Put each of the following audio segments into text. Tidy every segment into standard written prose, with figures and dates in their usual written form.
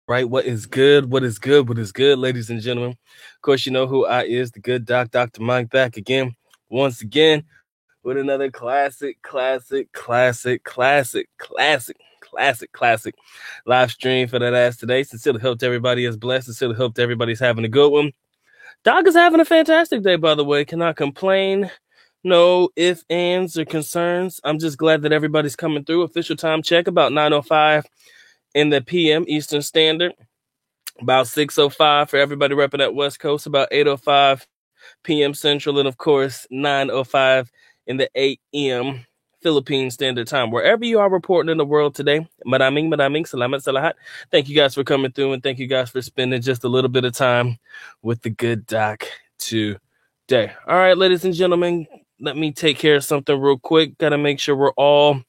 Right, what is good? What is good? What is good, ladies and gentlemen? Of course, you know who I is, the good doc, Dr. Mike, back again, once again, with another classic live stream for that ass today. Sincerely hope everybody is blessed. Sincerely hope everybody's having a good one. Doc is having a fantastic day, by the way. Cannot complain. No ifs, ands, or concerns. I'm just glad that everybody's coming through. Official time check about 9:05 in the PM Eastern Standard. About 6:05 for everybody repping that West Coast. About 8:05 p.m. Central. And, of course, 9:05 in the 8 a.m. Philippine Standard Time. Wherever you are reporting in the world today, maraming, salamat, salahat. Thank you guys for coming through, and thank you guys for spending just a little bit of time with the good doc today. All right, ladies and gentlemen, let me take care of something real quick. Got to make sure we're all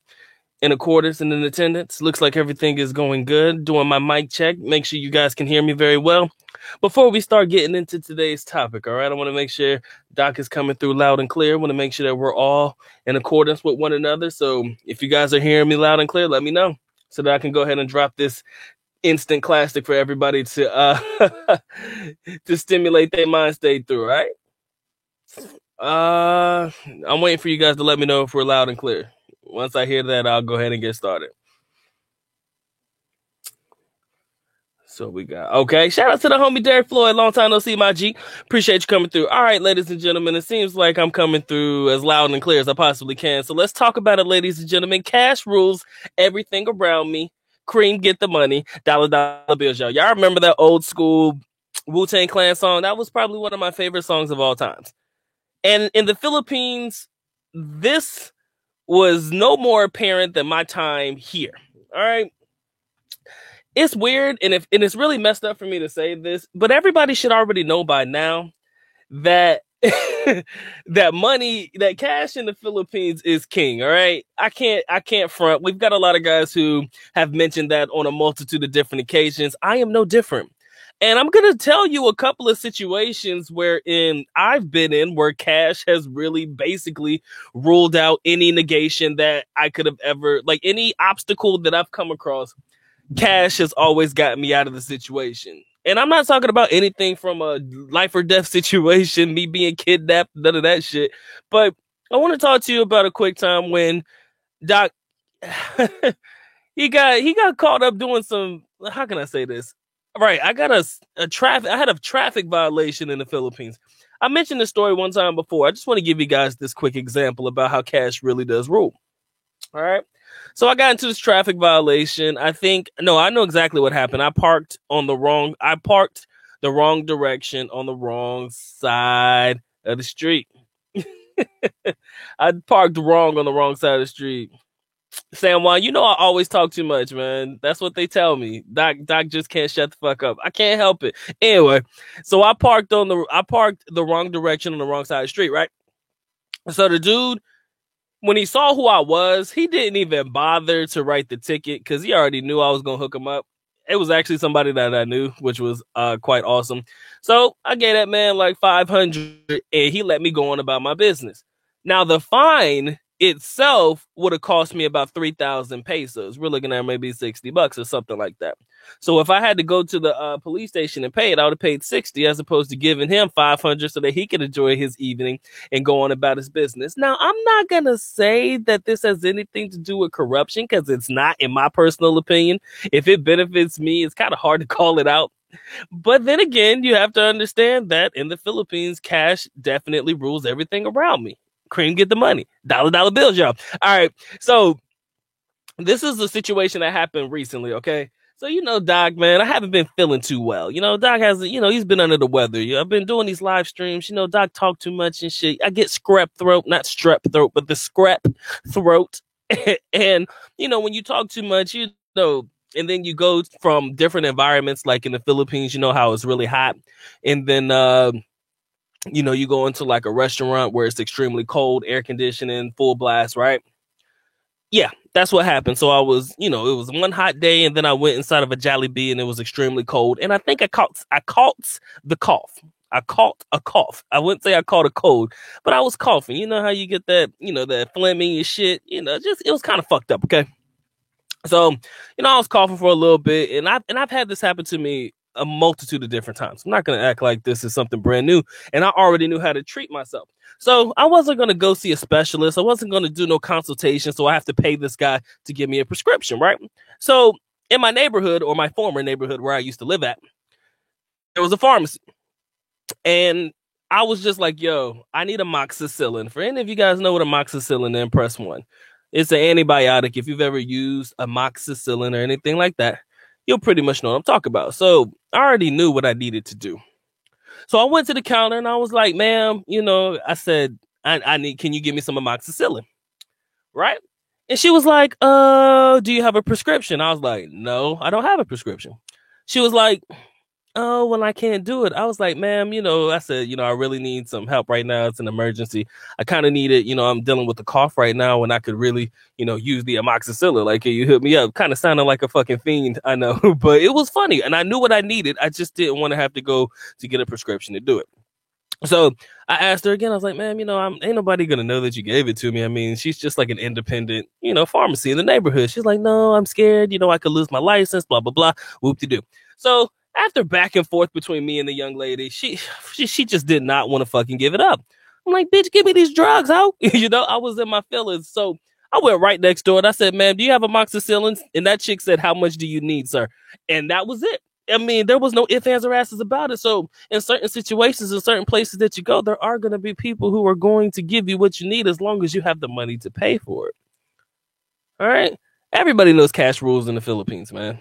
in accordance and in attendance. Looks like everything is going good. Doing my mic check. Make sure you guys can hear me very well. Before we start getting into today's topic, all right, I want to make sure Doc is coming through loud and clear. I want to make sure that we're all in accordance with one another. So if you guys are hearing me loud and clear, let me know so that I can go ahead and drop this instant classic for everybody to to stimulate their mind state through, right? I'm waiting for you guys to let me know if we're loud and clear. Once I hear that, I'll go ahead and get started. So we got, okay, shout out to the homie Derek Floyd. Long time no see, my G. Appreciate you coming through. All right, ladies and gentlemen, it seems like I'm coming through as loud and clear as I possibly can. So let's talk about it, ladies and gentlemen. Cash rules everything around me. Cream, get the money. Dollar bills, y'all. Y'all remember that old school Wu-Tang Clan song? That was probably one of my favorite songs of all times. And in the Philippines, this was no more apparent than my time here. All right. It's weird, and it's really messed up for me to say this, but everybody should already know by now that that money, that cash in the Philippines is king. All right. I can't front. We've got a lot of guys who have mentioned that on a multitude of different occasions. I am no different. And I'm going to tell you a couple of situations wherein I've been in where cash has really basically ruled out any negation that I could have ever, like any obstacle that I've come across. Cash has always gotten me out of the situation. And I'm not talking about anything from a life or death situation, me being kidnapped, none of that shit. But I want to talk to you about a quick time when Doc, he got caught up doing some, how can I say this? Right, I got I had a traffic violation in the Philippines. I mentioned this story one time before. I just want to give you guys this quick example about how cash really does rule. All right. So I got into this traffic violation. I know exactly what happened. I parked the wrong direction on the wrong side of the street. I parked wrong on the wrong side of the street. San Juan, you know I always talk too much, man. That's what they tell me. Doc just can't shut the fuck up. I can't help it. Anyway, so I parked the wrong direction on the wrong side of the street, right? So the dude, when he saw who I was, he didn't even bother to write the ticket because he already knew I was going to hook him up. It was actually somebody that I knew, which was quite awesome. So I gave that man like $500 and he let me go on about my business. Now, the fine itself would have cost me about 3,000 pesos. We're looking at maybe $60 or something like that. So if I had to go to the police station and pay it, I would have paid 60 as opposed to giving him 500 so that he could enjoy his evening and go on about his business. Now, I'm not going to say that this has anything to do with corruption because it's not, in my personal opinion. If it benefits me, it's kind of hard to call it out. But then again, you have to understand that in the Philippines, cash definitely rules everything around me. Cream, get the money. Dollar bills, y'all. All right. So this is a situation that happened recently, okay? So, Doc, man, I haven't been feeling too well. Doc has, he's been under the weather. I've been doing these live streams. Doc talk too much and shit. I get scrap throat, not strep throat, but the scrap throat. And, when you talk too much, and then you go from different environments, like in the Philippines, how it's really hot. And then, you go into like a restaurant where it's extremely cold, air conditioning, full blast, right? Yeah, that's what happened. So I was, it was one hot day and then I went inside of a Jollibee and it was extremely cold. And I think I caught the cough. I caught a cough. I wouldn't say I caught a cold, but I was coughing. You know how you get that, that phlegm in your shit, it was kind of fucked up. Okay. So, I was coughing for a little bit, and I've had this happen to me a multitude of different times. I'm not gonna act like this is something brand new, and I already knew how to treat myself. So I wasn't gonna go see a specialist. I wasn't gonna do no consultation. So I have to pay this guy to give me a prescription, right? So in my neighborhood, or my former neighborhood where I used to live at, there was a pharmacy, and I was just like, "Yo, I need amoxicillin." For any of you guys know what amoxicillin is, press one. It's an antibiotic. If you've ever used amoxicillin or anything like that, you'll pretty much know what I'm talking about. So I already knew what I needed to do. So I went to the counter and I was like, "Ma'am, I said, I need, can you give me some amoxicillin?" Right? And she was like, do you have a prescription?" I was like, "No, I don't have a prescription." She was like, "Oh, well, I can't do it." I was like, "Ma'am, I said, I really need some help right now. It's an emergency. I kind of need it. I'm dealing with a cough right now, and I could really, use the amoxicillin. Like, can you hook me up?" Kind of sounded like a fucking fiend, I know, but it was funny, and I knew what I needed. I just didn't want to have to go to get a prescription to do it. So I asked her again. I was like, "Ma'am, ain't nobody gonna know that you gave it to me. I mean, she's just like an independent, pharmacy in the neighborhood." She's like, "No, I'm scared. I could lose my license. Blah blah blah. Whoop de doo." So after back and forth between me and the young lady, she just did not want to fucking give it up. I'm like, "Bitch, give me these drugs, ho." I was in my feelings. So I went right next door and I said, "Ma'am, do you have amoxicillin?" And that chick said, "How much do you need, sir?" And that was it. I mean, there was no ifs, ands, or asses about it. So in certain situations, in certain places that you go, there are going to be people who are going to give you what you need as long as you have the money to pay for it. All right. Everybody knows cash rules in the Philippines, man.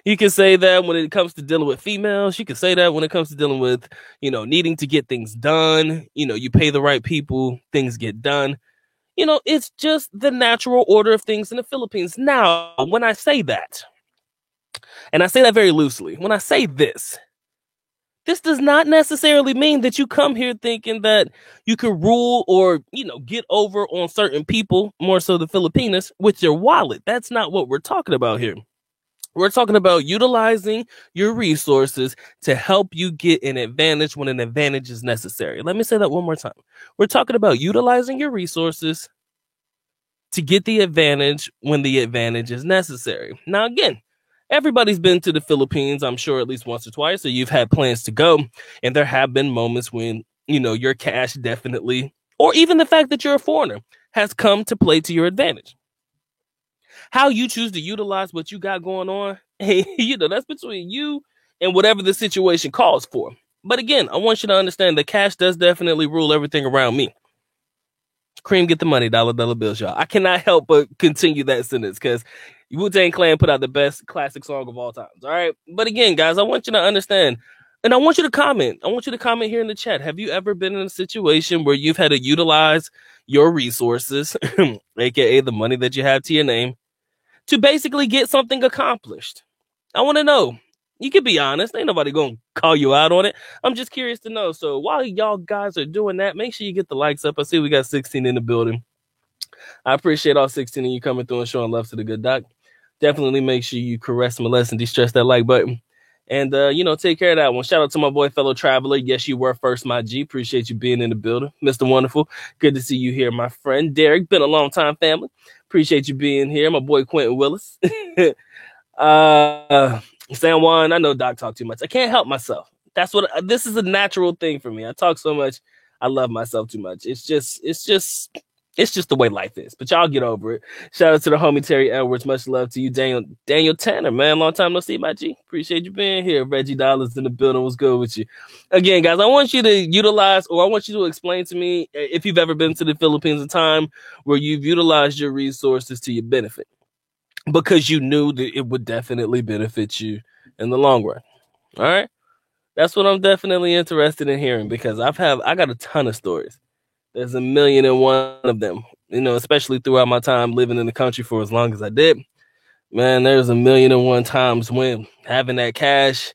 You can say that when it comes to dealing with females. You can say that when it comes to dealing with, needing to get things done. You pay the right people, things get done. It's just the natural order of things in the Philippines. Now, when I say that, and I say that very loosely, when I say this does not necessarily mean that you come here thinking that you can rule or, get over on certain people, more so the Filipinos, with your wallet. That's not what we're talking about here. We're talking about utilizing your resources to help you get an advantage when an advantage is necessary. Let me say that one more time. We're talking about utilizing your resources to get the advantage when the advantage is necessary. Now, again, everybody's been to the Philippines, I'm sure, at least once or twice, so you've had plans to go. And there have been moments when, your cash definitely, or even the fact that you're a foreigner, has come to play to your advantage. How you choose to utilize what you got going on, hey, that's between you and whatever the situation calls for. But again, I want you to understand that cash does definitely rule everything around me. Cream, get the money, dollar bills, y'all. I cannot help but continue that sentence because Wu-Tang Clan put out the best classic song of all times. All right. But again, guys, I want you to understand, and I want you to comment. I want you to comment here in the chat. Have you ever been in a situation where you've had to utilize your resources, aka the money that you have to your name, to basically get something accomplished? I want to know. You can be honest. Ain't nobody going to call you out on it. I'm just curious to know. So while y'all guys are doing that, make sure you get the likes up. I see we got 16 in the building. I appreciate all 16 of you coming through and showing love to the good doc. Definitely make sure you caress, molest, and de-stress that like button. And, take care of that one. Shout out to my boy, fellow traveler. Yes, you were first, my G. Appreciate you being in the building. Mr. Wonderful. Good to see you here, my friend. Derek, been a long time, family. Appreciate you being here. My boy, Quentin Willis. San Juan, I know Doc talk too much. I can't help myself. This is a natural thing for me. I talk so much. I love myself too much. It's just the way life is. But y'all get over it. Shout out to the homie Terry Edwards. Much love to you, Daniel Tanner, man. Long time no see, my G. Appreciate you being here. Reggie Dollars in the building. What's good with you? Again, guys, I want you to utilize, or I want you to explain to me if you've ever been to the Philippines, a time where you've utilized your resources to your benefit, because you knew that it would definitely benefit you in the long run. All right. That's what I'm definitely interested in hearing, because I got a ton of stories. There's a million and one of them, especially throughout my time living in the country for as long as I did. Man, there's a million and one times when having that cash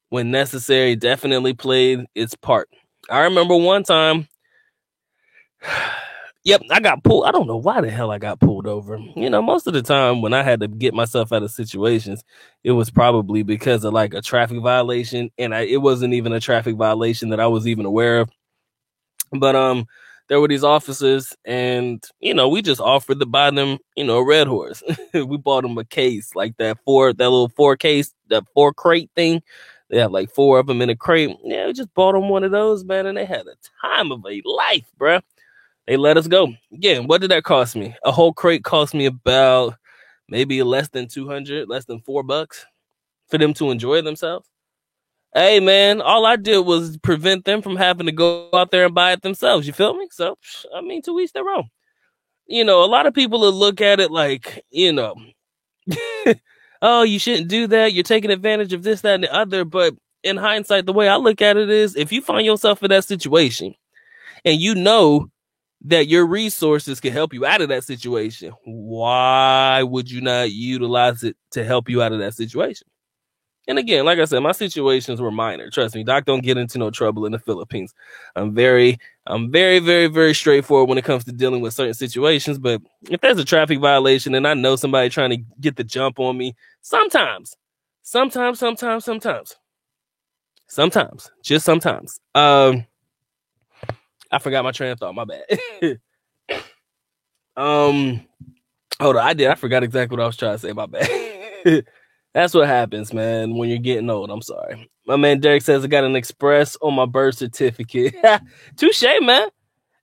when necessary definitely played its part. I remember one time, yep, I got pulled. I don't know why the hell I got pulled over. Most of the time when I had to get myself out of situations, it was probably because of like a traffic violation. And it wasn't even a traffic violation that I was even aware of. But there were these officers, and we just offered to buy them, a Red Horse. We bought them a case like that little 4 case, that 4 crate thing. They have like 4 of them in a crate. Yeah, we just bought them one of those, man, and they had a time of a life, bruh. They let us go. Yeah, what did that cost me? A whole crate cost me about maybe less than 200, less than $4 for them to enjoy themselves. Hey, man, all I did was prevent them from having to go out there and buy it themselves. You feel me? So, I mean, to each their own. A lot of people will look at it like, oh, you shouldn't do that. You're taking advantage of this, that, and the other. But in hindsight, the way I look at it is, if you find yourself in that situation and you know that your resources can help you out of that situation, why would you not utilize it to help you out of that situation? And again, like I said, my situations were minor. Trust me, Doc don't get into no trouble in the Philippines. I'm very, very, very straightforward when it comes to dealing with certain situations. But if there's a traffic violation and I know somebody trying to get the jump on me, sometimes, just sometimes. I forgot my train of thought. My bad. Hold on. I forgot exactly what I was trying to say. My bad. That's what happens, man, when you're getting old. I'm sorry. My man Derek says I got an express on my birth certificate. Touche, man.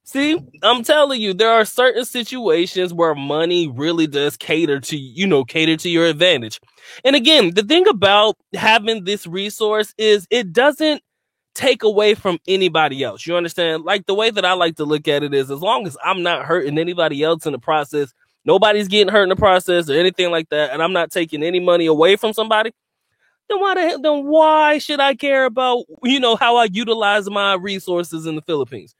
See, I'm telling you, there are certain situations where money really does cater to your advantage. And again, the thing about having this resource is it doesn't take away from anybody else. You understand? Like, the way that I like to look at it is, as long as I'm not hurting anybody else in the process, nobody's getting hurt in the process or anything like that, and I'm not taking any money away from somebody, then why should I care about, how I utilize my resources in the Philippines?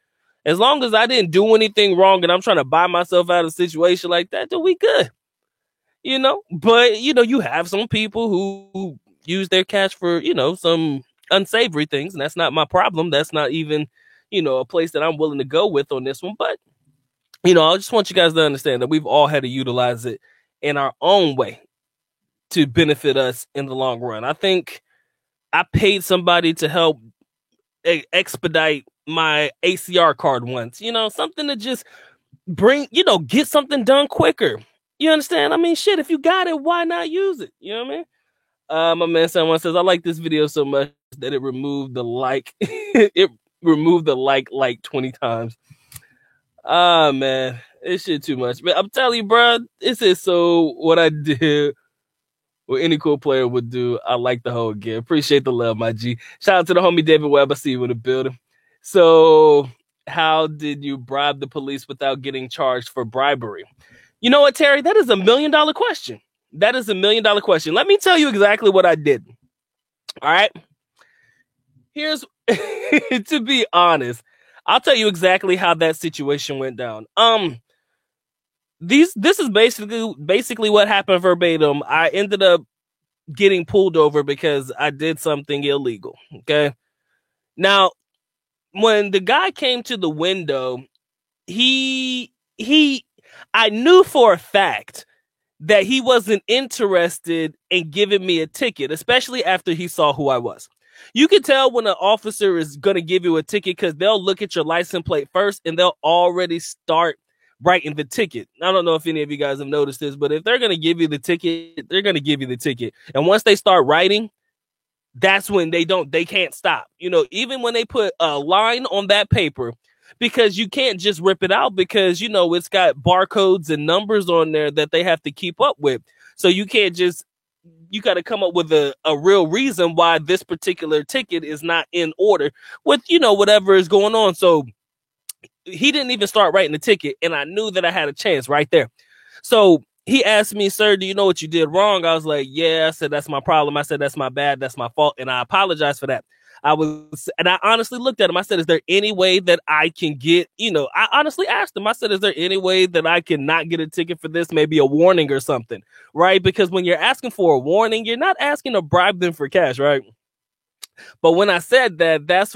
As long as I didn't do anything wrong and I'm trying to buy myself out of a situation like that, then we good. But, you have some people who use their cash for, some unsavory things, and that's not my problem. That's not even, a place that I'm willing to go with on this one. But, I just want you guys to understand that we've all had to utilize it in our own way to benefit us in the long run. I think I paid somebody to help expedite my ACR card once, something to just get something done quicker. You understand? I mean, shit, if you got it, why not use it? You know what I mean? My man someone says, I like this video so much that it removed the like. It removed the like 20 times. Man, this shit too much. But I'm telling you, bro, this is so what I did, what any cool player would do. I like the whole game. Appreciate the love, my G. Shout out to the homie David Webb. I see you in the building. So, how did you bribe the police without getting charged for bribery? You know what, Terry? That is $1 million question. That is $1 million question. Let me tell you exactly what I did. All right. Here's, to be honest, I'll tell you exactly how that situation went down. This is basically what happened verbatim. I ended up getting pulled over because I did something illegal. Okay. Now, when the guy came to the window, I knew for a fact that he wasn't interested in giving me a ticket, especially after he saw who I was. You can tell when an officer is going to give you a ticket because they'll look at your license plate first and they'll already start writing the ticket. I don't know if any of you guys have noticed this, but if they're going to give you the ticket, they're going to give you the ticket. And once they start writing, that's when they can't stop. Even when they put a line on that paper, because you can't just rip it out because, it's got barcodes and numbers on there that they have to keep up with. So you can't just, you got to come up with a real reason why this particular ticket is not in order with, whatever is going on. So he didn't even start writing the ticket, and I knew that I had a chance right there. So he asked me, sir, do you know what you did wrong? I was like, yeah. I said, that's my problem. I said, that's my bad. That's my fault. And I apologize for that. I honestly looked at him. I said, is there any way that I can get, I honestly asked him, I said, is there any way that I can not get a ticket for this? Maybe a warning or something, right? Because when you're asking for a warning, you're not asking to bribe them for cash, right? But when I said that, that's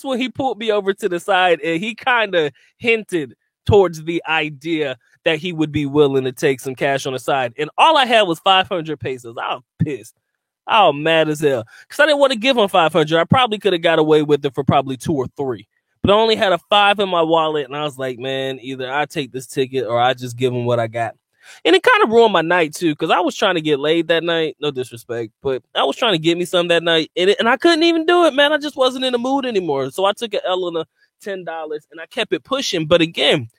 when he pulled me over to the side and he kind of hinted towards the idea that he would be willing to take some cash on the side. And all I had was 500 pesos. I was pissed. I was mad as hell because I didn't want to give him 500. I probably could have got away with it for probably 2 or 3. but I only had a $5 in my wallet, and I was like, man, either I take this ticket or I just give them what I got. And it kind of ruined my night too, because I was trying to get laid that night. No disrespect, but I was trying to get me some that night, and I couldn't even do it, man. I just wasn't in the mood anymore. So I took an L on the $10, and I kept it pushing. But again,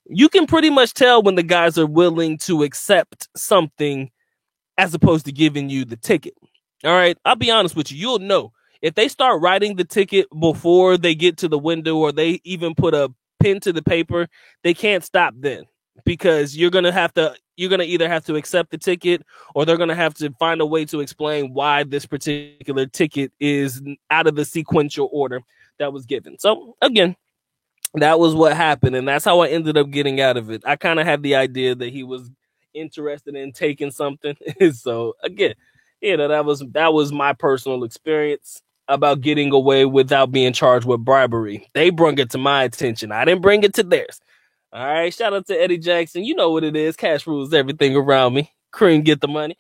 you can pretty much tell when the guys are willing to accept something as opposed to giving you the ticket. All right, I'll be honest with you. You'll know if they start writing the ticket before they get to the window, or they even put a pen to the paper, they can't stop then, because you're gonna either have to accept the ticket, or they're gonna have to find a way to explain why this particular ticket is out of the sequential order that was given. So again, that was what happened, and that's how I ended up getting out of it. I kind of had the idea that he was interested in taking something. So again, that was my personal experience about getting away without being charged with bribery. They brought it to my attention. I didn't bring it to theirs. All right, shout out to Eddie Jackson. You know what it is. Cash rules everything around me. Cream, get the money.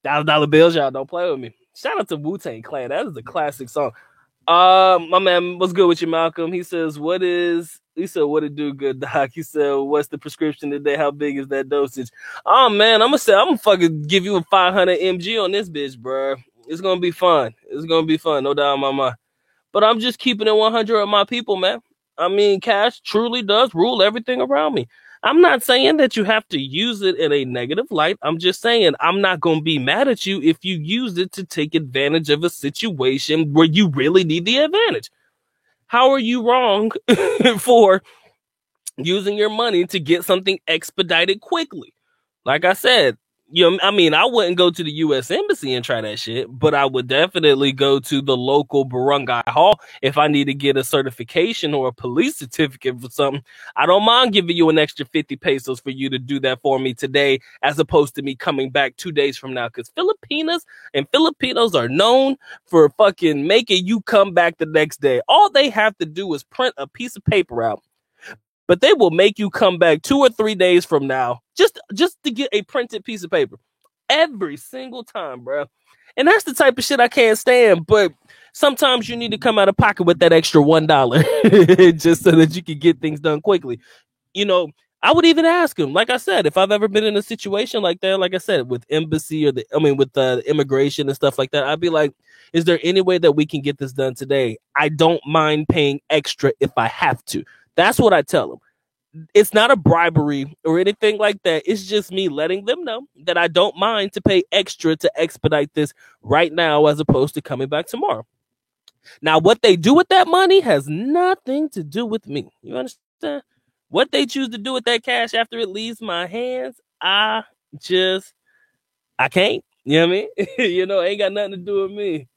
Dollar bills, y'all don't play with me. Shout out to Wu-Tang Clan. That is a classic song. My man, what's good with you, Malcolm? He said, what it do, good doc? He said, what's the prescription today? How big is that dosage? Oh man, I'm gonna fucking give you a 500 mg on this bitch, bro. It's gonna be fun. No doubt in my mind. But I'm just keeping it 100 of my people, man. I mean, cash truly does rule everything around me. I'm not saying that you have to use it in a negative light. I'm just saying I'm not going to be mad at you if you use it to take advantage of a situation where you really need the advantage. How are you wrong for using your money to get something expedited quickly? Like I said, I wouldn't go to the U.S. Embassy and try that shit, but I would definitely go to the local barangay hall if I need to get a certification or a police certificate for something. I don't mind giving you an extra 50 pesos for you to do that for me today, as opposed to me coming back 2 days from now, because Filipinos are known for fucking making you come back the next day. All they have to do is print a piece of paper out, but they will make you come back 2 or 3 days from now just to get a printed piece of paper every single time, bro. And that's the type of shit I can't stand. But sometimes you need to come out of pocket with that extra $1 just so that you can get things done quickly. I would even ask him, like I said, if I've ever been in a situation like that, like I said, with embassy with the immigration and stuff like that, I'd be like, is there any way that we can get this done today? I don't mind paying extra if I have to. That's what I tell them. It's not a bribery or anything like that. It's just me letting them know that I don't mind to pay extra to expedite this right now, as opposed to coming back tomorrow. Now, what they do with that money has nothing to do with me. You understand? What they choose to do with that cash after it leaves my hands, I can't. You know what I mean? Ain't got nothing to do with me.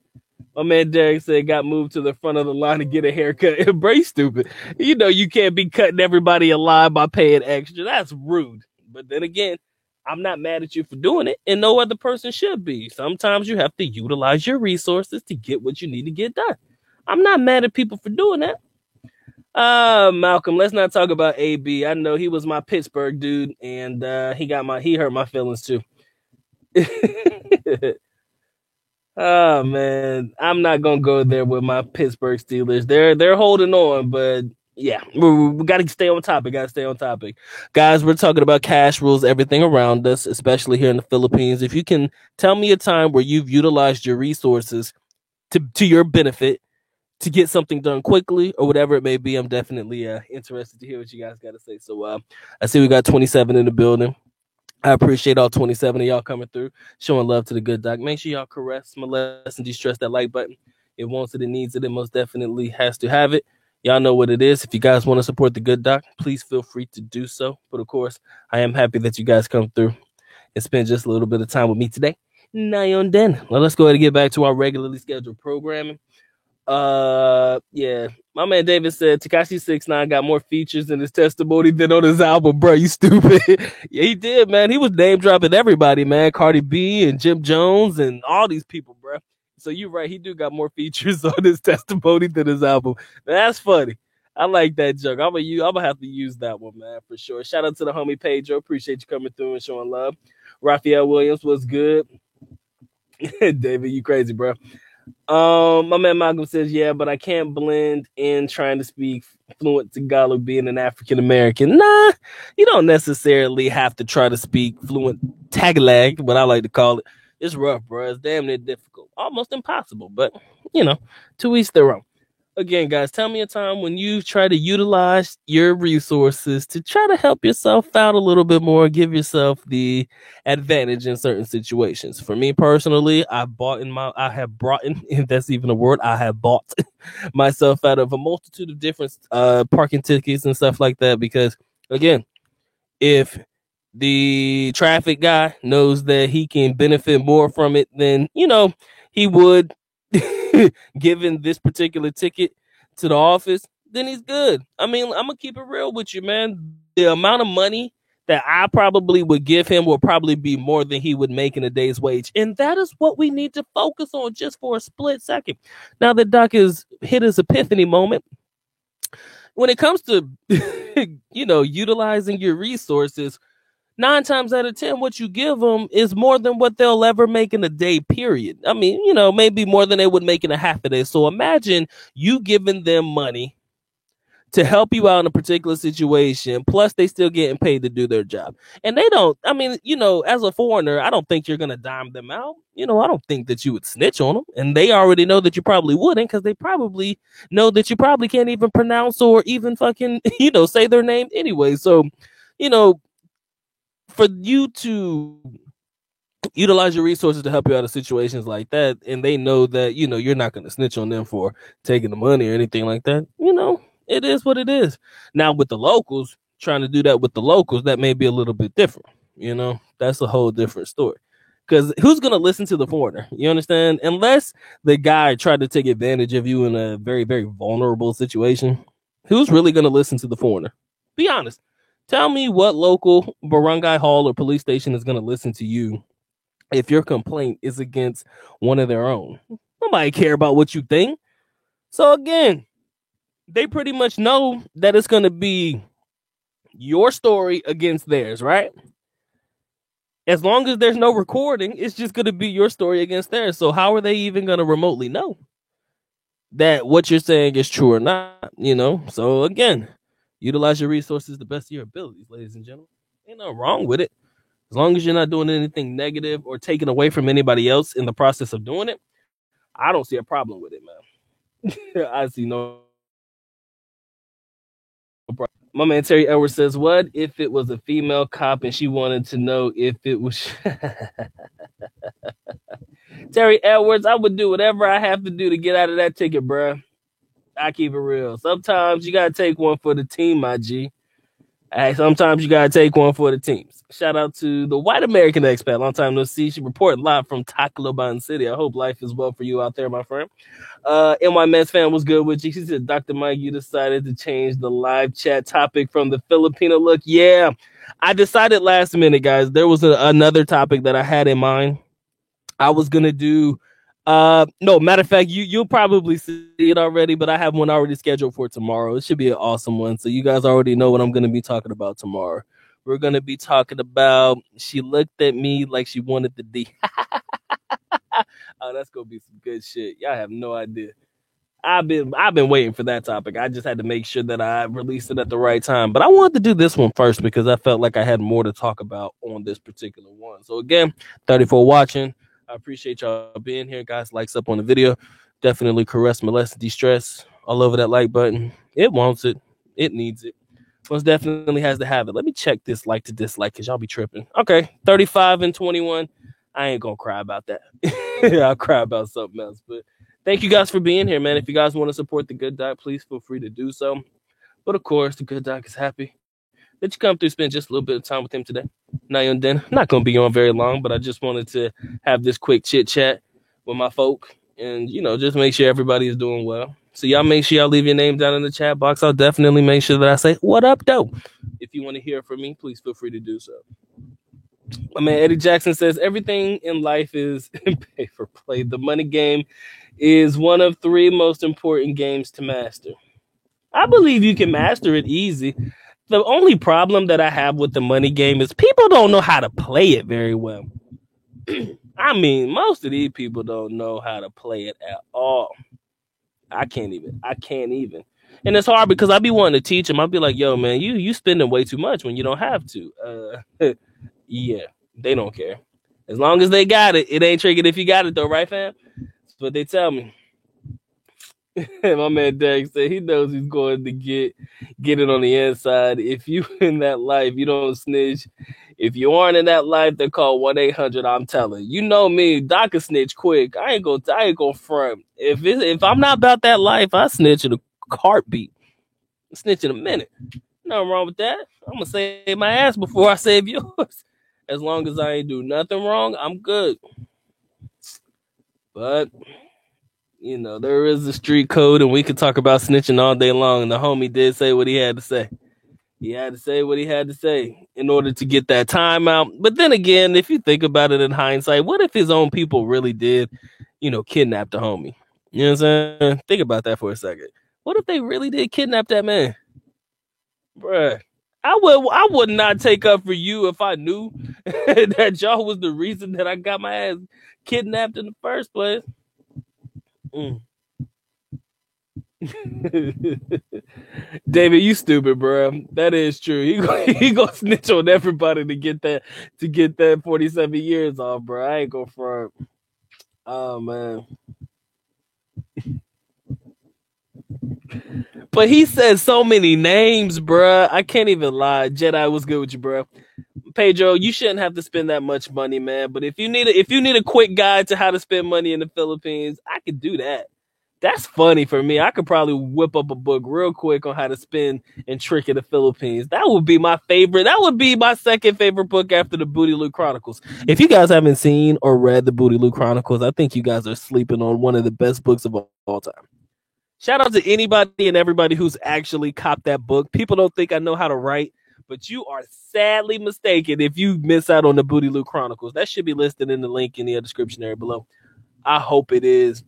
My man Derek said got moved to the front of the line to get a haircut. Embrace stupid. You can't be cutting everybody a line by paying extra. That's rude. But then again, I'm not mad at you for doing it, and no other person should be. Sometimes you have to utilize your resources to get what you need to get done. I'm not mad at people for doing that. Malcolm, let's not talk about AB. I know he was my Pittsburgh dude, and he hurt my feelings too. Oh man, I'm not gonna go there with my Pittsburgh Steelers. They're holding on, but yeah, we got to stay on topic. Guys, we're talking about cash rules everything around us, especially here in the Philippines. If you can tell me a time where you've utilized your resources to your benefit to get something done quickly or whatever it may be, I'm definitely interested to hear what you guys got to say. So I see we got 27 in the building. I appreciate all 27 of y'all coming through, showing love to the good doc. Make sure y'all caress, molest, and de-stress that like button. It wants it, it needs it, it most definitely has to have it. Y'all know what it is. If you guys want to support the good doc, please feel free to do so. But of course, I am happy that you guys come through and spend just a little bit of time with me today. Now on then. Well, let's go ahead and get back to our regularly scheduled programming. Yeah, my man David said Tekashi 6ix9ine got more features in his testimony than on his album, bro. You stupid. Yeah, he did, man. He was name dropping everybody, man. Cardi B and Jim Jones and all these people, bro. So you're right. He do got more features on his testimony than his album. That's funny. I like that joke. I'm gonna have to use that one, man, for sure. Shout out to the homie Pedro. Appreciate you coming through and showing love. Raphael Williams was good. David, you crazy, bro. My man Malcolm says, yeah, but I can't blend in trying to speak fluent Tagalog being an African American. Nah, you don't necessarily have to try to speak fluent Tagalog, what I like to call it. It's rough, bro. It's damn near difficult. Almost impossible, but to each their own. Again, guys, tell me a time when you try to utilize your resources to try to help yourself out a little bit more, give yourself the advantage in certain situations. For me personally, I have brought in, if that's even a word, I have bought myself out of a multitude of different parking tickets and stuff like that. Because again, if the traffic guy knows that he can benefit more from it than he would given this particular ticket to the office, then he's good. I mean, I'm gonna keep it real with you, man. The amount of money that I probably would give him will probably be more than he would make in a day's wage. And that is what we need to focus on just for a split second. Now that Doc has hit his epiphany moment, when it comes to utilizing your resources, 9 times out of 10, what you give them is more than what they'll ever make in a day, period. I mean, maybe more than they would make in a half a day. So imagine you giving them money to help you out in a particular situation, plus they still getting paid to do their job. And they don't, I mean, as a foreigner, I don't think you're going to dime them out. I don't think that you would snitch on them. And they already know that you probably wouldn't, because they probably know that you probably can't even pronounce or even fucking, say their name anyway. So, for you to utilize your resources to help you out of situations like that, and they know that you're not going to snitch on them for taking the money or anything like that, it is what it is. Now with the locals, trying to do that with the locals, that may be a little bit different. That's a whole different story, because who's going to listen to the foreigner? You understand? Unless the guy tried to take advantage of you in a very, very vulnerable situation, who's really going to listen to the foreigner? Be honest. Tell me what local barangay hall or police station is going to listen to you if your complaint is against one of their own. Nobody care about what you think. So again, they pretty much know that it's going to be your story against theirs, right? As long as there's no recording, it's just going to be your story against theirs. So how are they even going to remotely know that what you're saying is true or not? So again, utilize your resources to the best of your abilities, ladies and gentlemen. Ain't nothing wrong with it. As long as you're not doing anything negative or taking away from anybody else in the process of doing it, I don't see a problem with it, man. I see no problem. My man Terry Edwards says, what if it was a female cop and she wanted to know if it was... Terry Edwards, I would do whatever I have to do to get out of that ticket, bruh. I keep it real. Sometimes you gotta take one for the team, my G. Sometimes you gotta take one for the teams. Shout out to the white American expat. Long time no see. She reported live from Tacloban City. I hope life is well for you out there, my friend. NY Mets fan was good with you. She said, Dr. Mike, you decided to change the live chat topic from the Filipino look. Yeah, I decided last minute, guys. There was another topic that I had in mind. I was gonna do. No, matter of fact, you'll probably see it already, but I have one already scheduled for tomorrow. It should be an awesome one. So you guys already know what I'm going to be talking about tomorrow. We're going to be talking about, she looked at me like she wanted the D. Oh, that's going to be some good shit. Y'all have no idea. I've been waiting for that topic. I just had to make sure that I released it at the right time. But I wanted to do this one first because I felt like I had more to talk about on this particular one. So again, 34 watching. I appreciate y'all being here, guys. Likes up on the video. Definitely caress, molest, de-stress all over that like button. It wants it. It needs it. Most definitely has to have it. Let me check this like to dislike because y'all be tripping. Okay, 35 and 21. I ain't going to cry about that. I'll cry about something else. But thank you guys for being here, man. If you guys want to support the Good Doc, please feel free to do so. But of course, the Good Doc is happy that you come through, spend just a little bit of time with him today. Now and then. Not going to be on very long, but I just wanted to have this quick chit chat with my folk and, just make sure everybody is doing well. So y'all make sure y'all leave your name down in the chat box. I'll definitely make sure that I say, what up, though? If you want to hear from me, please feel free to do so. My man Eddie Jackson says, everything in life is pay for play. The money game is one of 3 most important games to master. I believe you can master it easy. The only problem that I have with the money game is people don't know how to play it very well. I mean, most of these people don't know how to play it at all. I can't even. And it's hard because I be wanting to teach them. I'll be like, yo, man, you spending way too much when you don't have to. Yeah, they don't care. As long as they got it, it ain't tricking if you got it though, right, fam? That's what they tell me. My man Derek said he knows he's going to get it on the inside. If you in that life, you don't snitch. If you aren't in that life, they call 1-800. I'm telling you, know me, Doc can snitch quick. I ain't gonna front. If I'm not about that life, I snitch in a heartbeat. Snitch in a minute. Nothing wrong with that. I'm gonna save my ass before I save yours. As long as I ain't do nothing wrong, I'm good. But you know, there is a street code, and we could talk about snitching all day long. And the homie did say what he had to say. He had to say what he had to say in order to get that time out. But then again, if you think about it in hindsight, what if his own people really did, kidnap the homie? You know what I'm saying? Think about that for a second. What if they really did kidnap that man? Bruh. I would not take up for you if I knew that y'all was the reason that I got my ass kidnapped in the first place. David, you stupid, bro. That is true. He gonna snitch on everybody to get that 47 years off, bro. I ain't gonna front. Oh man. But he said so many names, bro. I can't even lie. Jedi, what's good with you, bro? Pedro, you shouldn't have to spend that much money, man. But if you need a quick guide to how to spend money in the Philippines, I could do that. That's funny for me. I could probably whip up a book real quick on how to spend and trick in the Philippines. That would be my favorite. That would be my second favorite book after the Booty Loot Chronicles. If you guys haven't seen or read the Booty Loot Chronicles, I think you guys are sleeping on one of the best books of all time. Shout out to anybody and everybody who's actually copped that book. People don't think I know how to write, but you are sadly mistaken if you miss out on the Booty Loot Chronicles. That should be listed in the link in the description area below. I hope it is.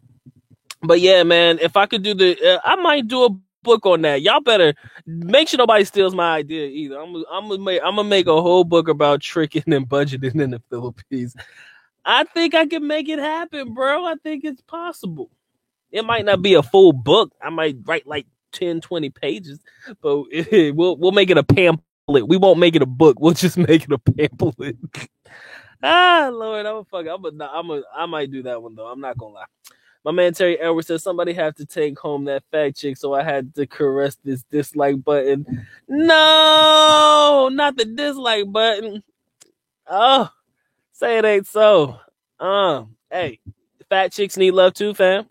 But yeah, man, if I could do I might do a book on that. Y'all better make sure nobody steals my idea either. I'm gonna make a whole book about tricking and budgeting in the Philippines. I think I can make it happen, bro. I think it's possible. It might not be a full book. I might write like 10, 20 pages, but we'll make it a pamphlet. We won't make it a book. We'll just make it a pamphlet. Lord, I might do that one though. I'm not gonna lie. My man Terry Edwards says somebody have to take home that fat chick, so I had to caress this dislike button. No, not the dislike button. Oh, say it ain't so. Hey, fat chicks need love too, fam.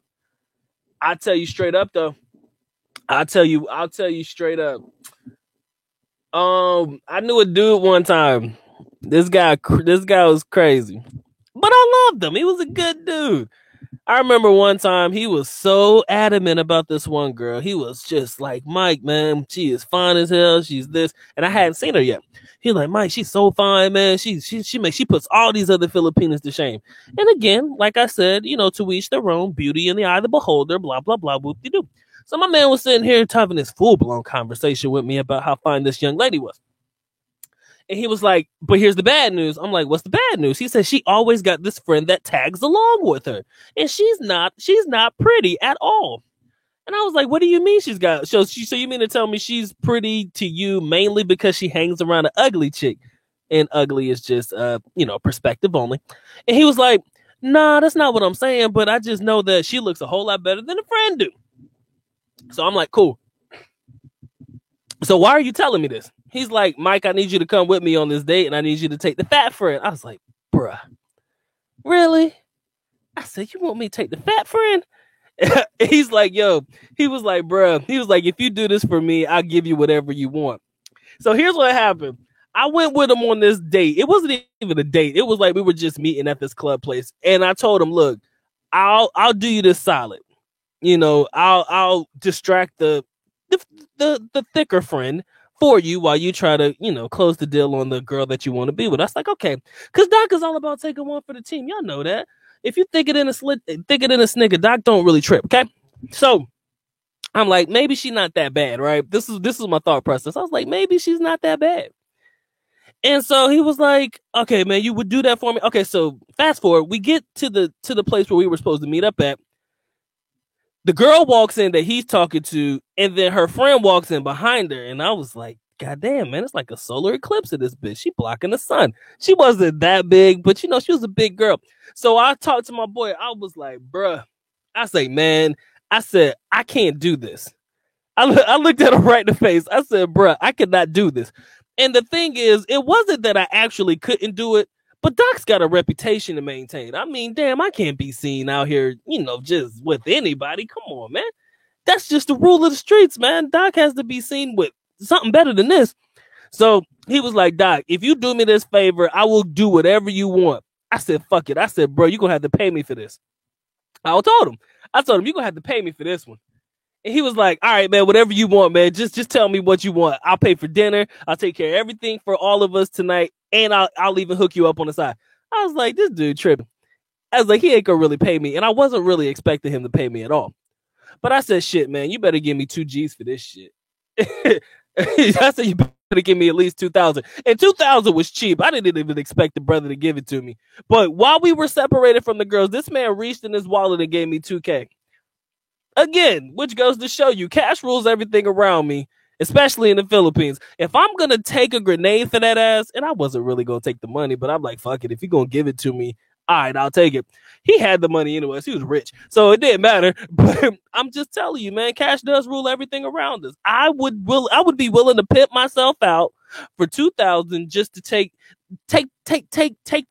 I tell you straight up though. I'll tell you straight up. I knew a dude one time. This guy was crazy, but I loved him. He was a good dude. I remember one time he was so adamant about this one girl. He was just like, Mike, man, she is fine as hell. She's this, and I hadn't seen her yet. He's like, Mike, she's so fine, man. She puts all these other Filipinas to shame. And again, like I said, to each their own, beauty in the eye of the beholder, blah blah blah, whoop de doo. So my man was sitting here having this full blown conversation with me about how fine this young lady was. And he was like, but here's the bad news. I'm like, what's the bad news? He said she always got this friend that tags along with her. And she's not pretty at all. And I was like, what do you mean she's got? So you mean to tell me she's pretty to you mainly because she hangs around an ugly chick? And ugly is just, perspective only. And he was like, nah, that's not what I'm saying. But I just know that she looks a whole lot better than a friend do. So I'm like, cool. So why are you telling me this? He's like, Mike, I need you to come with me on this date, and I need you to take the fat friend. I was like, bruh, really? I said, you want me to take the fat friend? He's like, yo, he was like, bruh, he was like, if you do this for me, I'll give you whatever you want. So here's what happened. I went with him on this date. It wasn't even a date. It was like we were just meeting at this club place. And I told him, look, I'll do you this solid. I'll distract the thicker friend for you while you try to, close the deal on the girl that you want to be with. I was like, okay. Because Doc is all about taking one for the team. Y'all know that. If you think it in a snigger, Doc don't really trip, okay? So I'm like, maybe she's not that bad, right? This is my thought process. I was like, maybe she's not that bad. And so he was like, okay, man, you would do that for me. Okay, so fast forward, we get to the place where we were supposed to meet up at. The girl walks in that he's talking to, and then her friend walks in behind her. And I was like, God damn, man, it's like a solar eclipse of this bitch. She blocking the sun. She wasn't that big, but you know, she was a big girl. So I talked to my boy. I was like, bruh, I say, man, I said, I can't do this. I looked at him right in the face. I said, bruh, I cannot do this. And the thing is, it wasn't that I actually couldn't do it, but Doc's got a reputation to maintain. I mean, damn, I can't be seen out here, you know, just with anybody. Come on, man. That's just the rule of the streets, man. Doc has to be seen with something better than this. So he was like, Doc, if you do me this favor, I will do whatever you want. I said, fuck it. I said, bro, you're going to have to pay me for this. I told him, you're going to have to pay me for this one. And he was like, all right, man, whatever you want, man. Just tell me what you want. I'll pay for dinner. I'll take care of everything for all of us tonight. And I'll even hook you up on the side. I was like, this dude tripping. I was like, he ain't gonna really pay me. And I wasn't really expecting him to pay me at all. But I said, shit, man, you better give me 2 G's for this shit. I said, you better give me at least 2,000. And 2,000 was cheap. I didn't even expect the brother to give it to me. But while we were separated from the girls, this man reached in his wallet and gave me 2K. Again, which goes to show you cash rules everything around me, especially in the Philippines. If I'm going to take a grenade for that ass, and I wasn't really going to take the money, but I'm like, fuck it. If you're going to give it to me, all right, I'll take it. He had the money anyways. He was rich, so it didn't matter. But I'm just telling you, man, cash does rule everything around us. I would be willing to pimp myself out for 2,000 just to take the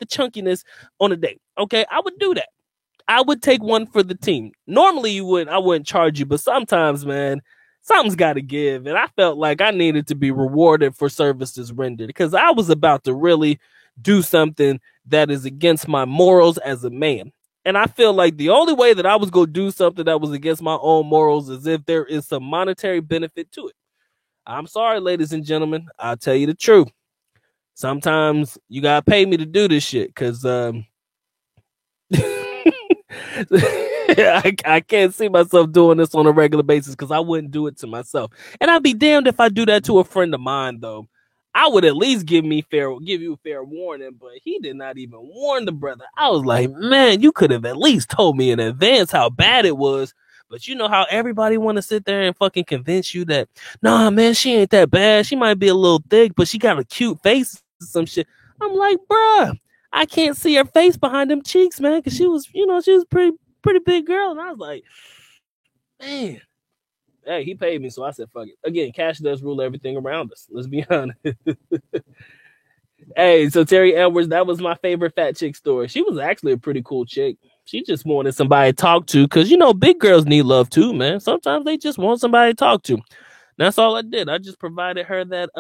chunkiness on a date. Okay, I would do that. I would take one for the team. Normally I wouldn't charge you, but sometimes, man, something's got to give. And I felt like I needed to be rewarded for services rendered because I was about to really do something that is against my morals as a man. And I feel like the only way that I was going to do something that was against my own morals is if there is some monetary benefit to it. I'm sorry, ladies and gentlemen. I'll tell you the truth. Sometimes you got to pay me to do this shit because, I can't see myself doing this on a regular basis because I wouldn't do it to myself. And I'd be damned if I do that to a friend of mine, though. I would at least give you a fair warning, but he did not even warn the brother. I was like, man, you could have at least told me in advance how bad it was. But you know how everybody want to sit there and fucking convince you that, nah, man, she ain't that bad. She might be a little thick, but she got a cute face or some shit. I'm like, bruh, I can't see her face behind them cheeks, man, because she was pretty big girl. And I was like, man, hey, he paid me, so I said, fuck it. Again, cash does rule everything around us. Let's be honest. Hey, so Terry Edwards, that was my favorite fat chick story. She was actually a pretty cool chick. She just wanted somebody to talk to because, big girls need love too, man. Sometimes they just want somebody to talk to. That's all I did. I just provided her that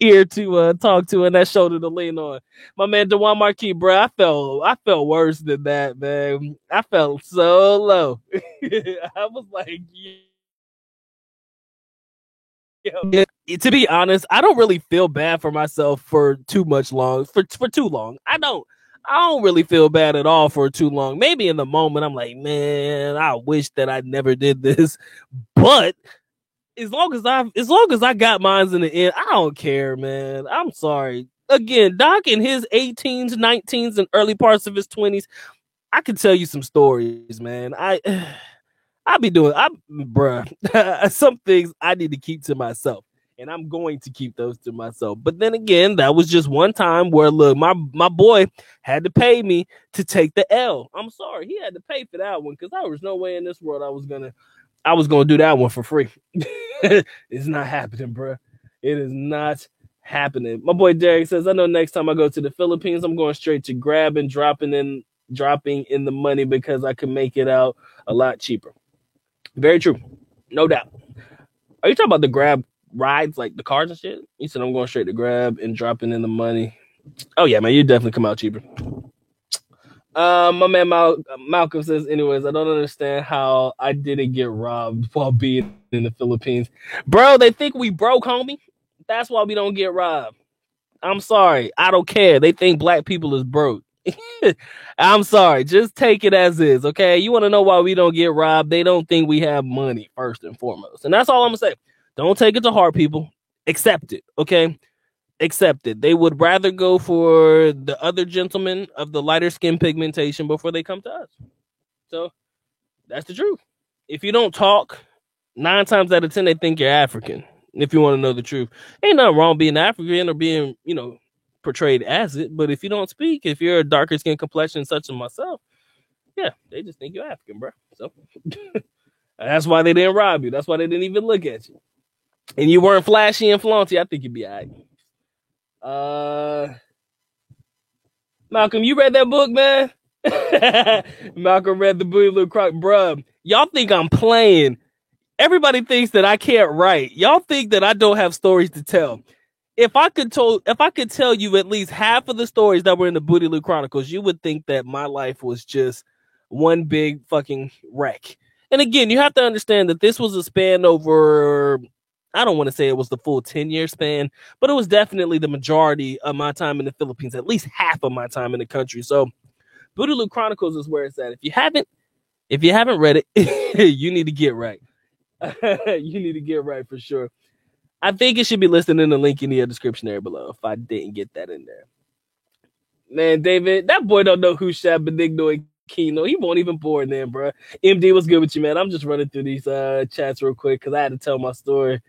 ear to talk to and that shoulder to lean on. My man Dewan Marquis, bro, I felt worse than that, man. I felt so low. I was like, yeah. To be honest, I don't really feel bad for myself for too long. I don't really feel bad at all for too long. Maybe in the moment I'm like, man, I wish that I never did this. But as long as I got mines in the end, I don't care, man. I'm sorry. Again, Doc in his 18s, 19s, and early parts of his 20s, I can tell you some stories, man. Bruh, some things I need to keep to myself, and I'm going to keep those to myself. But then again, that was just one time where, look, my boy had to pay me to take the L. I'm sorry, he had to pay for that one because there was no way in this world I was gonna do that one for free. It's not happening, bro. It is not happening. My boy Derek says, I know next time I go to the Philippines, I'm going straight to Grab and dropping in the money because I can make it out a lot cheaper. Very true. No doubt. Are you talking about the Grab rides, like the cars and shit? You said I'm going straight to Grab and dropping in the money. Oh, yeah, man. You definitely come out cheaper. My man Malcolm says, anyways, I don't understand how I didn't get robbed while being in the Philippines. Bro, they think we broke, homie. That's why we don't get robbed. I'm sorry. I don't care. They think black people is broke. I'm sorry. Just take it as is, okay? You want to know why we don't get robbed? They don't think we have money, first and foremost. And that's all I'm going to say. Don't take it to heart, people. Accept it, okay? Accept it. They would rather go for the other gentlemen of the lighter skin pigmentation before they come to us. So that's the truth. If you don't talk, 9 times out of 10 they think you're African. If you want to know the truth, ain't nothing wrong being African or being, portrayed as it. But if you don't speak, if you're a darker skin complexion such as myself, yeah, they just think you're African, bro. So that's why they didn't rob you. That's why they didn't even look at you. And you weren't flashy and flaunty, I think you'd be all right. Malcolm, you read that book, man? Malcolm read the Booty Luke Croc. Bruh, y'all think I'm playing. Everybody thinks that I can't write. Y'all think that I don't have stories to tell. If I could tell you at least half of the stories that were in the Booty Luke Chronicles, you would think that my life was just one big fucking wreck. And again, you have to understand that this was a span over, I don't want to say it was the full 10-year span, but it was definitely the majority of my time in the Philippines, at least half of my time in the country. So Booty Luke Chronicles is where it's at. If you haven't read it, you need to get right. You need to get right for sure. I think it should be listed in the link in the description there below if I didn't get that in there. Man, David, that boy don't know who Shab Benigno and Kino. He won't even board then, bro. MD, what's good with you, man? I'm just running through these chats real quick because I had to tell my story.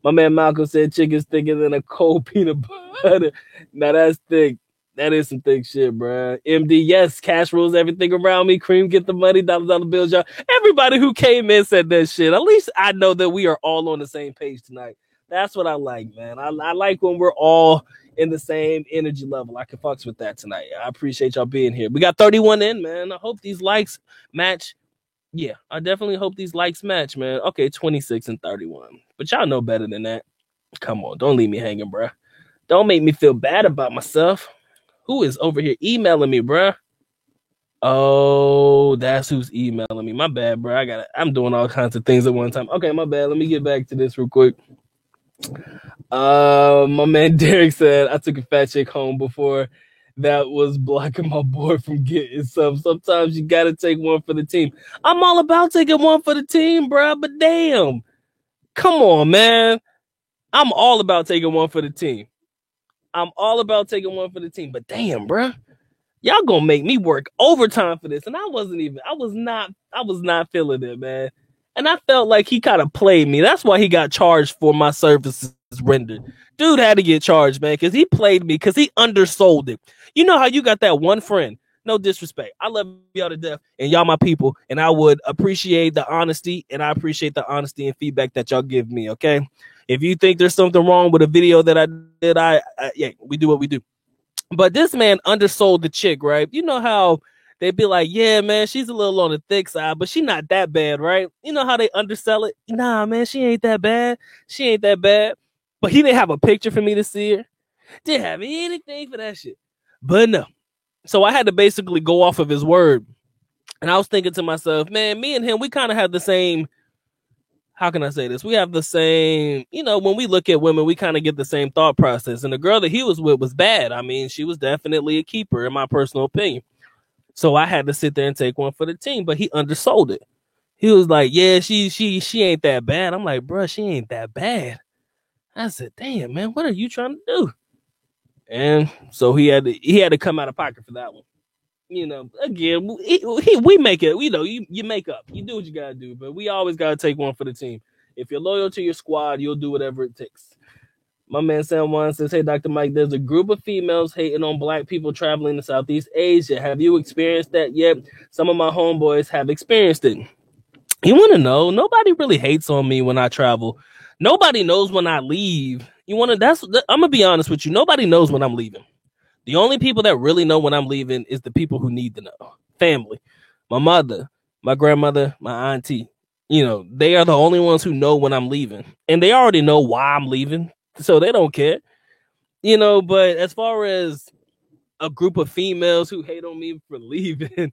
My man Malcolm said chicken's thicker than a cold peanut butter. Now that's thick. That is some thick shit, bro. MD, yes, cash rules everything around me. Cream, get the money, dollar bills, y'all. Everybody who came in said that shit. At least I know that we are all on the same page tonight. That's what I like, man. I like when we're all in the same energy level. I can fucks with that tonight. I appreciate y'all being here. We got 31 in, man. I hope these likes match. Yeah, I definitely hope these likes match, man. Okay, 26 and 31. But y'all know better than that. Come on, don't leave me hanging, bro. Don't make me feel bad about myself. Who is over here emailing me, bro? Oh, that's who's emailing me. My bad, bro. I'm doing all kinds of things at one time. Okay, my bad. Let me get back to this real quick. My man Derek said I took a fat chick home before that was blocking my boy from getting some. Sometimes you gotta take one for the team. I'm all about taking one for the team, bro. But damn, come on, man. I'm all about taking one for the team. But damn, bro, y'all gonna make me work overtime for this, and I was not feeling it, man. And I felt like he kind of played me. That's why he got charged for my services rendered. Dude had to get charged, man, because he played me, because he undersold it. You know how you got that one friend? No disrespect. I love y'all to death, and y'all my people, and I would appreciate the honesty, and I appreciate the honesty and feedback that y'all give me, okay? If you think there's something wrong with a video that I did, yeah, we do what we do. But this man undersold the chick, right? You know how they'd be like, yeah, man, she's a little on the thick side, but she not that bad, right? You know how they undersell it? Nah, man, she ain't that bad. But he didn't have a picture for me to see her. Didn't have anything for that shit. But no. So I had to basically go off of his word. And I was thinking to myself, man, me and him, we kind of have the same, how can I say this? We have the same, when we look at women, we kind of get the same thought process. And the girl that he was with was bad. I mean, she was definitely a keeper, in my personal opinion. So I had to sit there and take one for the team, but he undersold it. He was like, yeah, she ain't that bad. I'm like, bro, she ain't that bad. I said, damn, man, what are you trying to do? And so he had to come out of pocket for that one. Again, we make it, you make up. You do what you got to do, but we always got to take one for the team. If you're loyal to your squad, you'll do whatever it takes. My man Sam Juan says, hey, Dr. Mike, there's a group of females hating on black people traveling to Southeast Asia. Have you experienced that yet? Some of my homeboys have experienced it. You want to know? Nobody really hates on me when I travel. Nobody knows when I leave. I'm going to be honest with you. Nobody knows when I'm leaving. The only people that really know when I'm leaving is the people who need to know. Family. My mother, my grandmother, my auntie. They are the only ones who know when I'm leaving. And they already know why I'm leaving. So they don't care, but as far as a group of females who hate on me for leaving,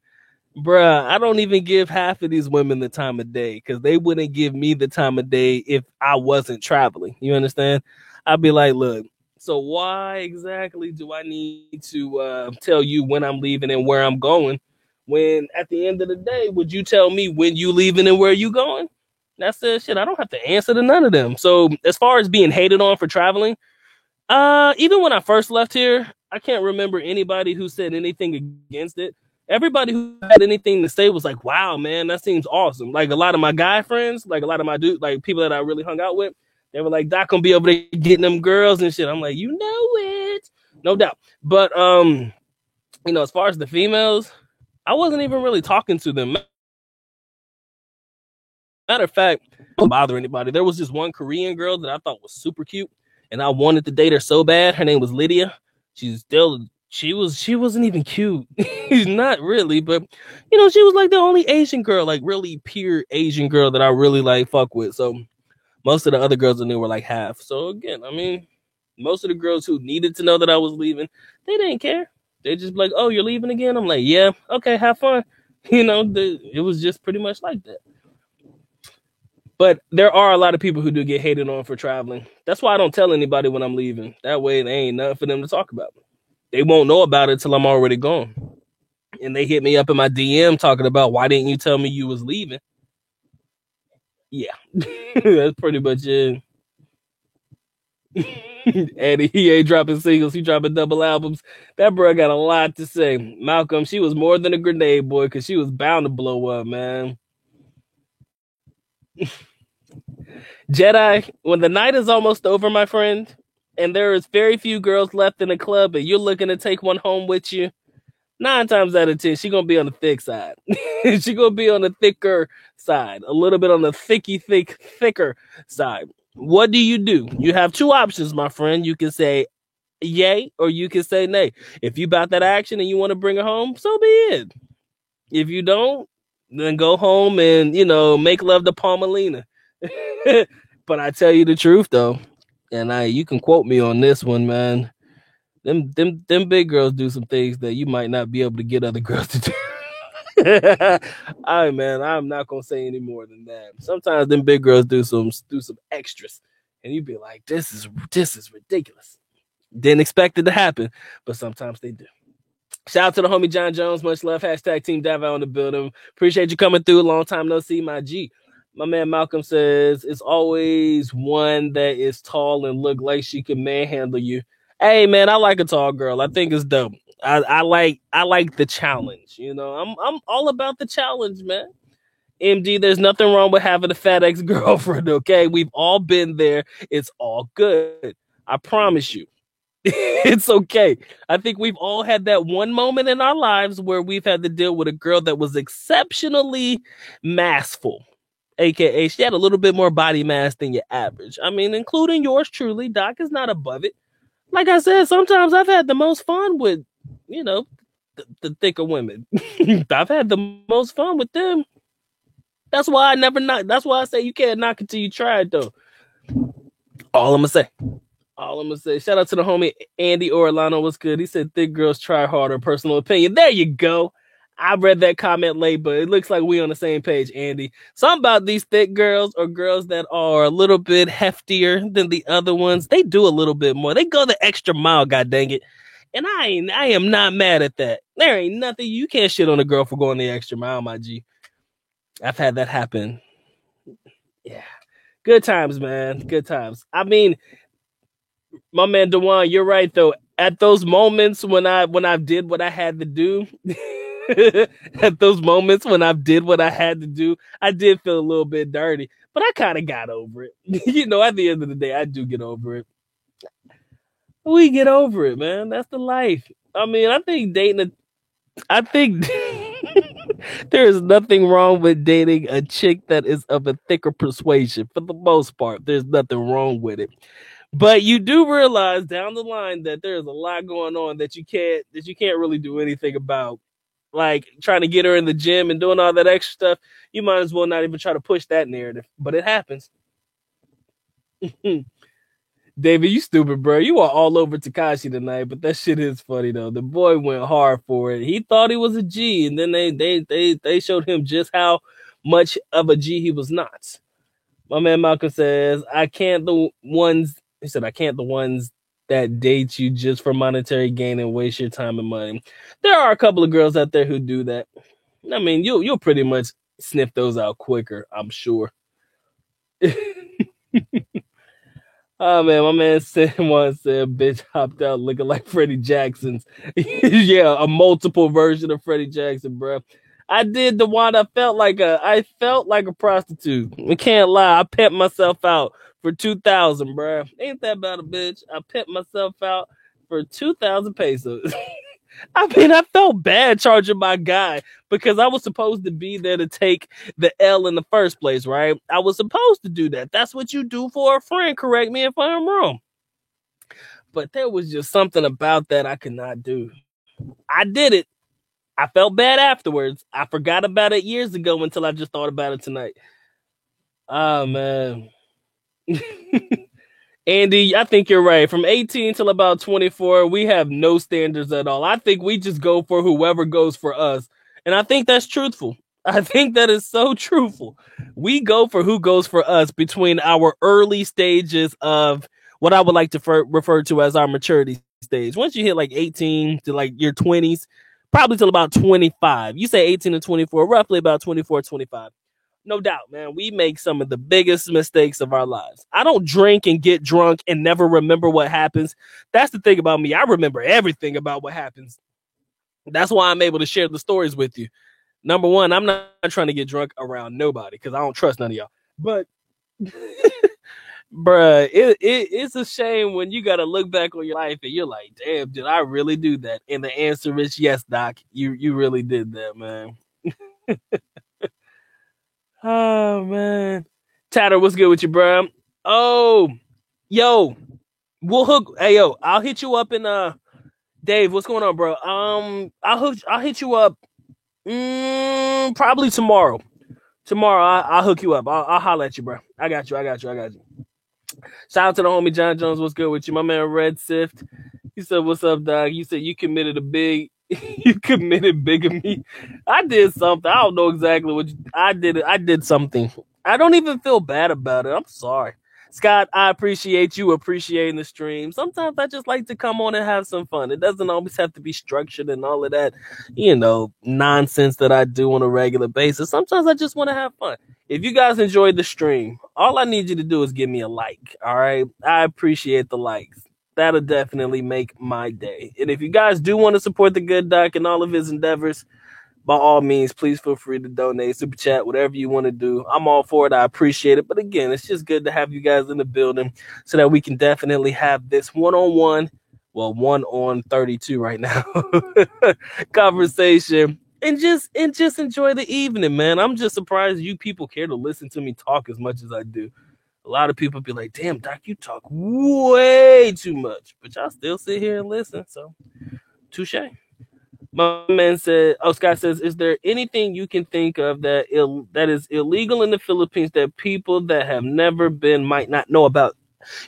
bruh, I don't even give half of these women the time of day because they wouldn't give me the time of day if I wasn't traveling. You understand? I'd be like, look, so why exactly do I need to tell you when I'm leaving and where I'm going when at the end of the day, would you tell me when you leaving and where you going? That's the shit. I don't have to answer to none of them. So as far as being hated on for traveling, even when I first left here, I can't remember anybody who said anything against it. Everybody who had anything to say was like, "Wow, man, that seems awesome." Like a lot of my guy friends, like a lot of my dude, like people that I really hung out with, they were like, "Doc gonna be over there getting them girls and shit." I'm like, you know it, no doubt. But as far as the females, I wasn't even really talking to them. Matter of fact, don't bother anybody. There was this one Korean girl that I thought was super cute, and I wanted to date her so bad. Her name was Lydia. She wasn't even cute. Not really, but she was like the only Asian girl, like really pure Asian girl that I really like fuck with. So most of the other girls I knew were like half. So again, I mean, most of the girls who needed to know that I was leaving, they didn't care. They just be like, "Oh, you're leaving again?" I'm like, "Yeah, okay, have fun." It was just pretty much like that. But there are a lot of people who do get hated on for traveling. That's why I don't tell anybody when I'm leaving. That way, there ain't nothing for them to talk about. They won't know about it till I'm already gone. And they hit me up in my DM talking about, "Why didn't you tell me you was leaving?" Yeah, that's pretty much it. And he ain't dropping singles. He dropping double albums. That bro got a lot to say. Malcolm, she was more than a grenade, boy, because she was bound to blow up, man. Jedi, when the night is almost over, my friend, and there is very few girls left in the club, and you're looking to take one home with you, 9 times out of 10, she gonna be on the thick side. She gonna be on the thicker side, a little bit on the thicker side. What do? You have two options, my friend. You can say yay or you can say nay. If you about that action and you want to bring her home, so be it. If you don't, then go home and make love to Palmelina. But I tell you the truth though, and you can quote me on this one, man. Them big girls do some things that you might not be able to get other girls to do. All right, man, I'm not gonna say any more than that. Sometimes them big girls do some extras, and you be like, this is ridiculous. Didn't expect it to happen, but sometimes they do. Shout out to the homie John Jones. Much love. Hashtag Team Davao in the building. Appreciate you coming through. Long time no see, my G. My man Malcolm says it's always one that is tall and look like she can manhandle you. Hey man, I like a tall girl. I think it's dope. I like the challenge. I'm all about the challenge, man. MD, there's nothing wrong with having a fat ex-girlfriend, okay? We've all been there. It's all good. I promise you. It's okay. I think we've all had that one moment in our lives where we've had to deal with a girl that was exceptionally massful. AKA, she had a little bit more body mass than your average. I mean, including yours truly. Doc is not above it. Like I said, sometimes I've had the most fun with, the thicker women. I've had the most fun with them. That's why I never knock. That's why I say you can't knock it till you try it, though. All I'm gonna say. Shout out to the homie Andy Orlano. What's good? He said thick girls try harder. Personal opinion. There you go. I read that comment late, but it looks like we on the same page, Andy. Something about these thick girls or girls that are a little bit heftier than the other ones. They do a little bit more. They go the extra mile, god dang it. And I am not mad at that. There ain't nothing you can't shit on a girl for going the extra mile, my G. I've had that happen. Yeah. Good times, man. Good times. I mean, my man Dewan, you're right though. At those moments when I did what I had to do, at those moments when I did what I had to do, I did feel a little bit dirty, but I kind of got over it. At the end of the day, I do get over it. We get over it, man. That's the life. I mean, I think there is nothing wrong with dating a chick that is of a thicker persuasion. For the most part, there's nothing wrong with it. But you do realize down the line that there's a lot going on that you can't really do anything about. Like trying to get her in the gym and doing all that extra stuff. You might as well not even try to push that narrative. But it happens. David, you stupid, bro. You are all over Tekashi tonight, but that shit is funny though. The boy went hard for it. He thought he was a G, and then they showed him just how much of a G he was not. My man Malcolm says, I can't the ones that date you just for monetary gain and waste your time and money. There are a couple of girls out there who do that. I mean, you'll pretty much sniff those out quicker, I'm sure. Oh man, my man said once said bitch hopped out looking like Freddie Jackson's. Yeah, a multiple version of Freddie Jackson, bro. I did the one I felt like a prostitute. I can't lie. I pimped myself out for 2,000, bro. Ain't that about a bitch? I pimped myself out for 2,000 pesos. I mean, I felt bad charging my guy because I was supposed to be there to take the L in the first place, right? I was supposed to do that. That's what you do for a friend. Correct me if I'm wrong. But there was just something about that I could not do. I did it. I felt bad afterwards. I forgot about it years ago until I just thought about it tonight. Oh, man. Andy, I think you're right. From 18 till about 24, we have no standards at all. I think we just go for whoever goes for us. And I think that's truthful. I think that is so truthful. We go for who goes for us between our early stages of what I would like to refer to as our maturity stage. Once you hit like 18 to like your 20s, probably till about 25. You say 18 to 24, roughly about 24, 25. No doubt, man. We make some of the biggest mistakes of our lives. I don't drink and get drunk and never remember what happens. That's the thing about me. I remember everything about what happens. That's why I'm able to share the stories with you. Number one, I'm not trying to get drunk around nobody because I don't trust none of y'all. But, bruh, it's a shame when you got to look back on your life and you're like, damn, did I really do that? And the answer is yes, Doc. You really did that, man. Oh man, Tatter, what's good with you, bro? Oh, yo, we'll hook. Hey, yo, I'll hit you up in Dave. What's going on, bro? I'll hit you up. Probably tomorrow. Tomorrow, I'll hook you up. I'll holler at you, bro. I got you. Shout out to the homie John Jones. What's good with you, my man? Red Sift. He said, "What's up, dog?" You said you committed you committed bigamy. I did something. I don't know exactly what I did. I did something. I don't even feel bad about it. I'm sorry. Scott, I appreciate you appreciating the stream. Sometimes I just like to come on and have some fun. It doesn't always have to be structured and all of that, nonsense that I do on a regular basis. Sometimes I just want to have fun. If you guys enjoyed the stream, all I need you to do is give me a like. All right. I appreciate the likes. That'll definitely make my day. And if you guys do want to support the good doc and all of his endeavors, by all means, please feel free to donate, super chat, whatever you want to do. I'm all for it. I appreciate it. But again, it's just good to have you guys in the building so that we can definitely have this one-on-one, well, 1 on 32 right now, conversation and just enjoy the evening, man. I'm just surprised you people care to listen to me talk as much as I do. A lot of people be like, damn, Doc, you talk way too much. But y'all still sit here and listen. So, touche. My man said, Scott says, is there anything you can think of that is illegal in the Philippines that people that have never been might not know about?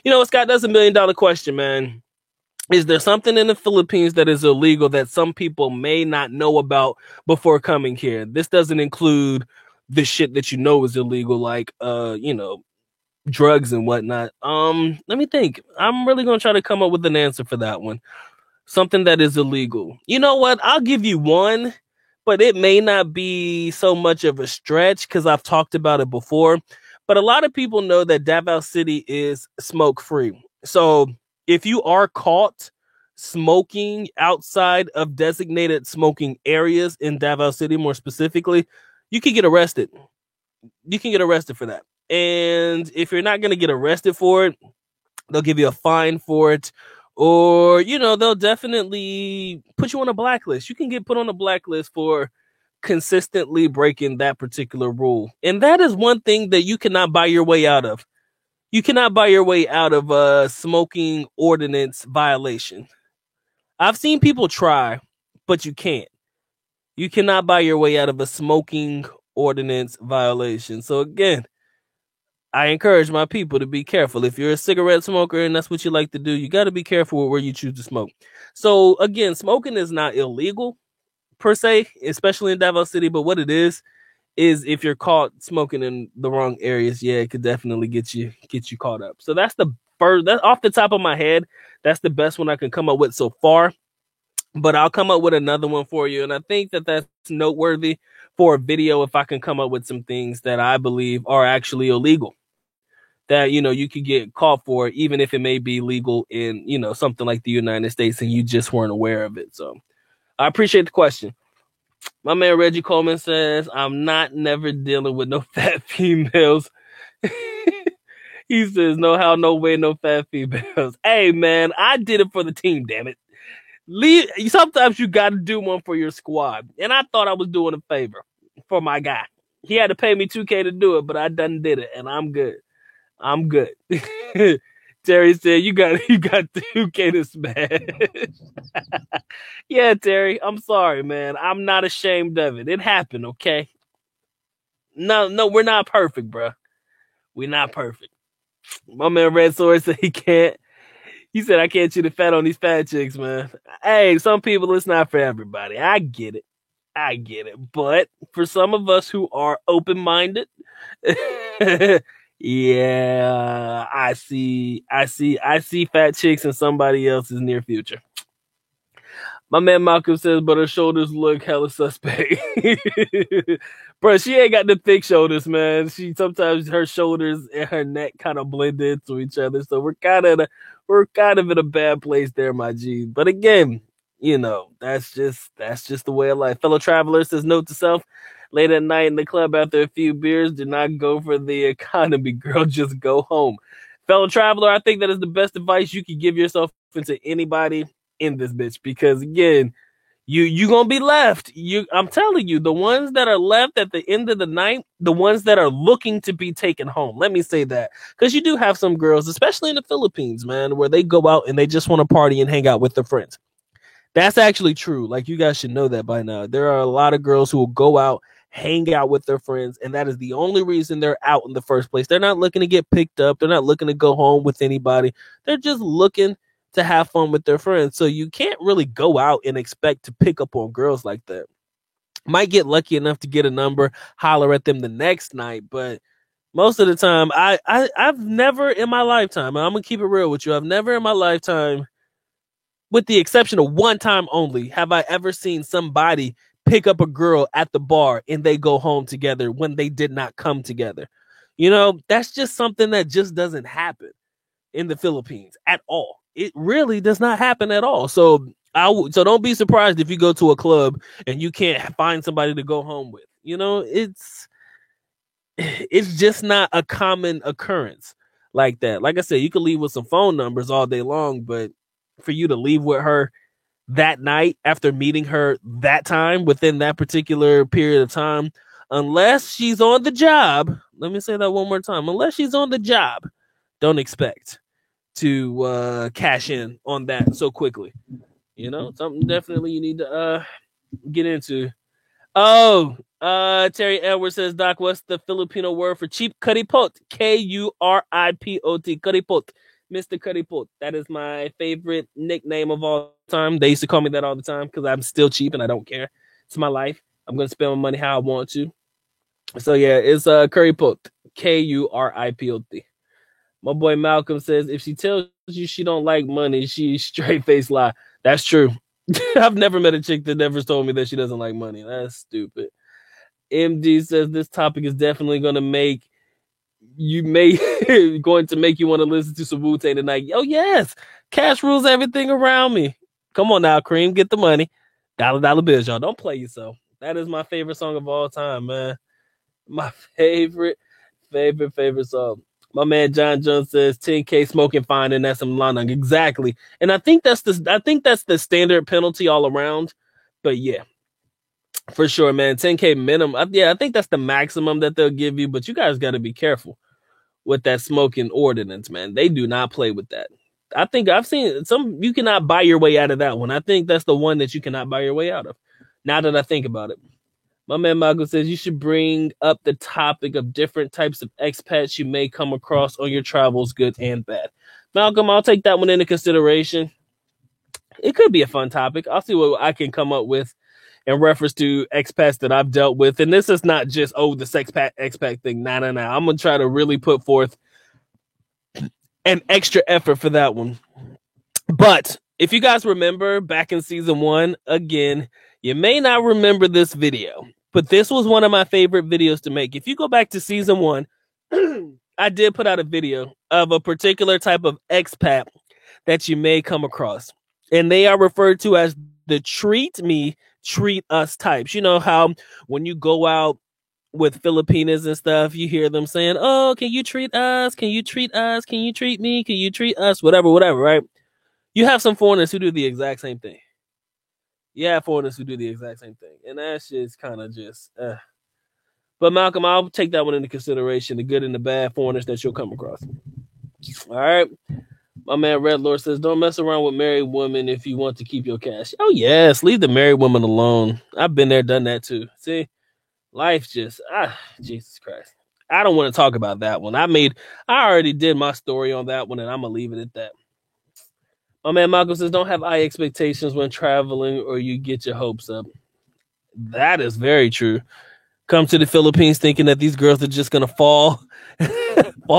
Scott, that's $1 million question, man. Is there something in the Philippines that is illegal that some people may not know about before coming here? This doesn't include the shit that is illegal, like, drugs and whatnot. Let me think. I'm really gonna try to come up with an answer for that one. Something that is illegal. You know what? I'll give you one, but it may not be so much of a stretch because I've talked about it before. But a lot of people know that Davao City is smoke free. So if you are caught smoking outside of designated smoking areas in Davao City, more specifically, you can get arrested. You can get arrested for that. And if you're not going to get arrested for it, they'll give you a fine for it. Or, they'll definitely put you on a blacklist. You can get put on a blacklist for consistently breaking that particular rule. And that is one thing that you cannot buy your way out of. You cannot buy your way out of a smoking ordinance violation. I've seen people try, but you can't. You cannot buy your way out of a smoking ordinance violation. So again, I encourage my people to be careful. If you're a cigarette smoker and that's what you like to do, you got to be careful with where you choose to smoke. So again, smoking is not illegal per se, especially in Davao City. But what it is if you're caught smoking in the wrong areas, yeah, it could definitely get you caught up. So that's the first. That's off the top of my head. That's the best one I can come up with so far. But I'll come up with another one for you. And I think that that's noteworthy for a video if I can come up with some things that I believe are actually illegal. that, you know, you could get caught for, even if it may be legal in, you know, something like the United States and you just weren't aware of it. So I appreciate the question. My man Reggie Coleman says, I'm not never dealing with no fat females. He says, no how, no way, no fat females. Hey, man, I did it for the team, damn it. Sometimes you got to do one for your squad. And I thought I was doing a favor for my guy. He had to pay me $2K to do it, but I done did it, and I'm good. I'm good. Terry said, you got 2K to smash. Yeah, Terry, I'm sorry, man. I'm not ashamed of it. It happened, okay? No, we're not perfect, bro. We're not perfect. My man Red Sword said he can't. He said, I can't chew the fat on these fat chicks, man. Hey, some people, it's not for everybody. I get it. But for some of us who are open-minded, yeah, I see fat chicks in somebody else's near future. My man Malcolm says, but her shoulders look hella suspect. Bro, she ain't got the thick shoulders, man. Sometimes her shoulders and her neck kind of blend into each other. So we're kind of in a bad place there, my G. But again, you know, that's just the way of life. Fellow traveler says, note to self, late at night in the club after a few beers, do not go for the economy, girl. Just go home. Fellow traveler, I think that is the best advice you can give yourself into anybody in this bitch, because again, you gonna be left. I'm telling you, the ones that are left at the end of the night, the ones that are looking to be taken home. Let me say that, because you do have some girls, especially in the Philippines, man, where they go out and they just want to party and hang out with their friends. That's actually true. Like, you guys should know that by now. There are a lot of girls who will go out, hang out with their friends, and that is the only reason they're out in the first place. They're not looking to get picked up. They're not looking to go home with anybody. They're just looking to have fun with their friends. So you can't really go out and expect to pick up on girls like that. Might get lucky enough to get a number, holler at them the next night, but most of the time, I've never in my lifetime, I'm gonna keep it real with you, I've never in my lifetime, with the exception of one time only, have I ever seen somebody pick up a girl at the bar and they go home together when they did not come together. You know, that's just something that just doesn't happen in the Philippines at all. It really does not happen at all. So don't be surprised if you go to a club and you can't find somebody to go home with. You know, it's just not a common occurrence like that. Like I said, you could leave with some phone numbers all day long, but for you to leave with her that night after meeting her that time within that particular period of time, unless she's on the job, let me say that one more time, unless she's on the job, don't expect to cash in on that so quickly. You know, something definitely you need to get into. Oh, Terry Edwards says, Doc, what's the Filipino word for cheap? Kuripot. Kuripot. Kuripot. Mr. Kuripot. That is my favorite nickname of all time. They used to call me that all the time because I'm still cheap and I don't care. It's my life. I'm going to spend my money how I want to. So yeah, it's Kuripot. Kuripot. My boy Malcolm says, if she tells you she don't like money, she's straight face lie. That's true. I've never met a chick that never told me that she doesn't like money. That's stupid. MD says this topic is definitely going to make you want to listen to some Wu-Tang tonight. Oh yes, cash rules everything around me. Come on now, Cream, get the money. Dollar bills, y'all. Don't play yourself. That is my favorite song of all time, man. My favorite song. My man John Jones says 10K smoking fine and that's some lanang. Exactly. And I think that's the standard penalty all around. But yeah, for sure, man. 10K minimum. Yeah, I think that's the maximum that they'll give you. But you guys got to be careful with that smoking ordinance, man. They do not play with that. I think I've seen some, you cannot buy your way out of that one. I think that's the one that you cannot buy your way out of. Now that I think about it. My man Malcolm says you should bring up the topic of different types of expats you may come across on your travels, good and bad. Malcolm, I'll take that one into consideration. It could be a fun topic. I'll see what I can come up with in reference to expats that I've dealt with. And this is not just, the expat thing. Nah. I'm going to try to really put forth an extra effort for that one. But if you guys remember back in season 1, again, you may not remember this video, but this was one of my favorite videos to make. If you go back to season 1, I did put out a video of a particular type of expat that you may come across. And they are referred to as the treat me, treat us types. You know how when you go out with Filipinas and stuff, you hear them saying, "Oh, can you treat us? Can you treat us? Can you treat me? Can you treat us?" Whatever, right? You have some foreigners who do the exact same thing. Yeah, foreigners who do the exact same thing. And that shit's kind of just, But Malcolm, I'll take that one into consideration, the good and the bad foreigners that you'll come across. All right. My man Red Lord says, don't mess around with married women if you want to keep your cash. Oh, yes. Leave the married woman alone. I've been there, done that too. See, life just, Jesus Christ. I don't want to talk about that one. I already did my story on that one, and I'm going to leave it at that. My man Malcolm says, don't have high expectations when traveling or you get your hopes up. That is very true. Come to the Philippines thinking that these girls are just going to fall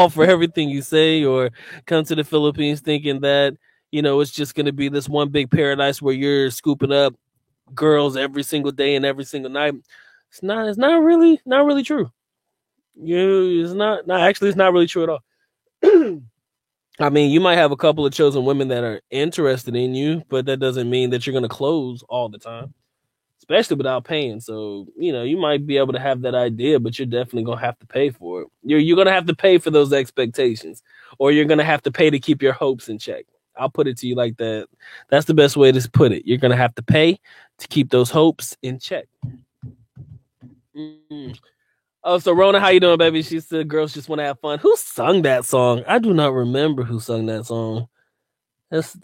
for everything you say, or come to the Philippines thinking that, it's just going to be this one big paradise where you're scooping up girls every single day and every single night. It's not really true. It's not really true at all. I mean, you might have a couple of chosen women that are interested in you, but that doesn't mean that you're going to close all the time, especially without paying. So, you might be able to have that idea, but you're definitely going to have to pay for it. You're going to have to pay for those expectations, or you're going to have to pay to keep your hopes in check. I'll put it to you like that. That's the best way to put it. You're going to have to pay to keep those hopes in check. Oh, so Rona, how you doing, baby? She said, girls just want to have fun. Who sung that song? I do not remember who sung that song. That's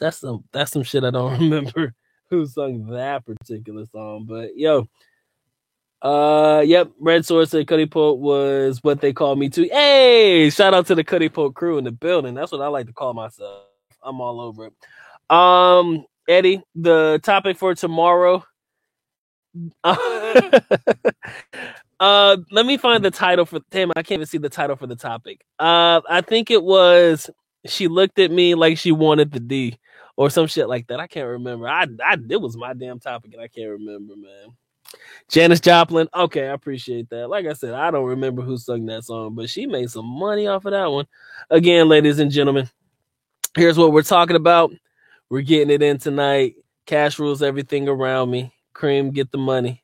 some shit I don't remember who sung that particular song. But yep. Red Sword said Cuddy Poke was what they call me too. Hey, shout out to the Cuddy Poke crew in the building. That's what I like to call myself. I'm all over it. Eddie, the topic for tomorrow. Let me find the title for. Damn, I can't even see the title for the topic. I think it was she looked at me like she wanted the D or some shit like that. I can't remember. It was my damn topic and I can't remember, man. Janis Joplin. Okay, I appreciate that. Like I said, I don't remember who sung that song, but she made some money off of that one. Again, ladies and gentlemen, here's what we're talking about. We're getting it in tonight. Cash rules everything around me. Cream, get the money.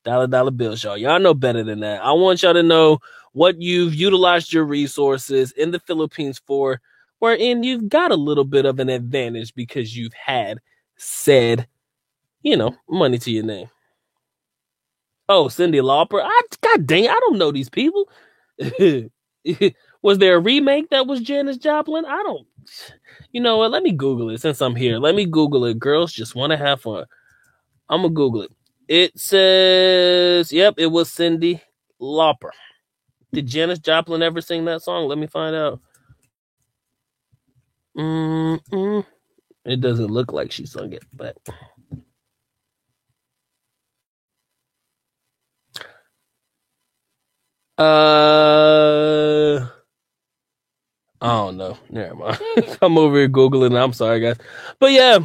Dollar bills, y'all. Y'all know better than that. I want y'all to know what you've utilized your resources in the Philippines for, wherein you've got a little bit of an advantage because you've had said, money to your name. Oh, Cyndi Lauper. God dang, I don't know these people. Was there a remake that was Janis Joplin? I don't. You know what? Let me Google it since I'm here. Let me Google it. Girls just want to have fun. I'm going to Google it. It says, yep, it was Cyndi Lauper. Did Janis Joplin ever sing that song? Let me find out. It doesn't look like she sung it, but... I don't know. Never mind. I'm over here Googling. I'm sorry, guys. But yeah,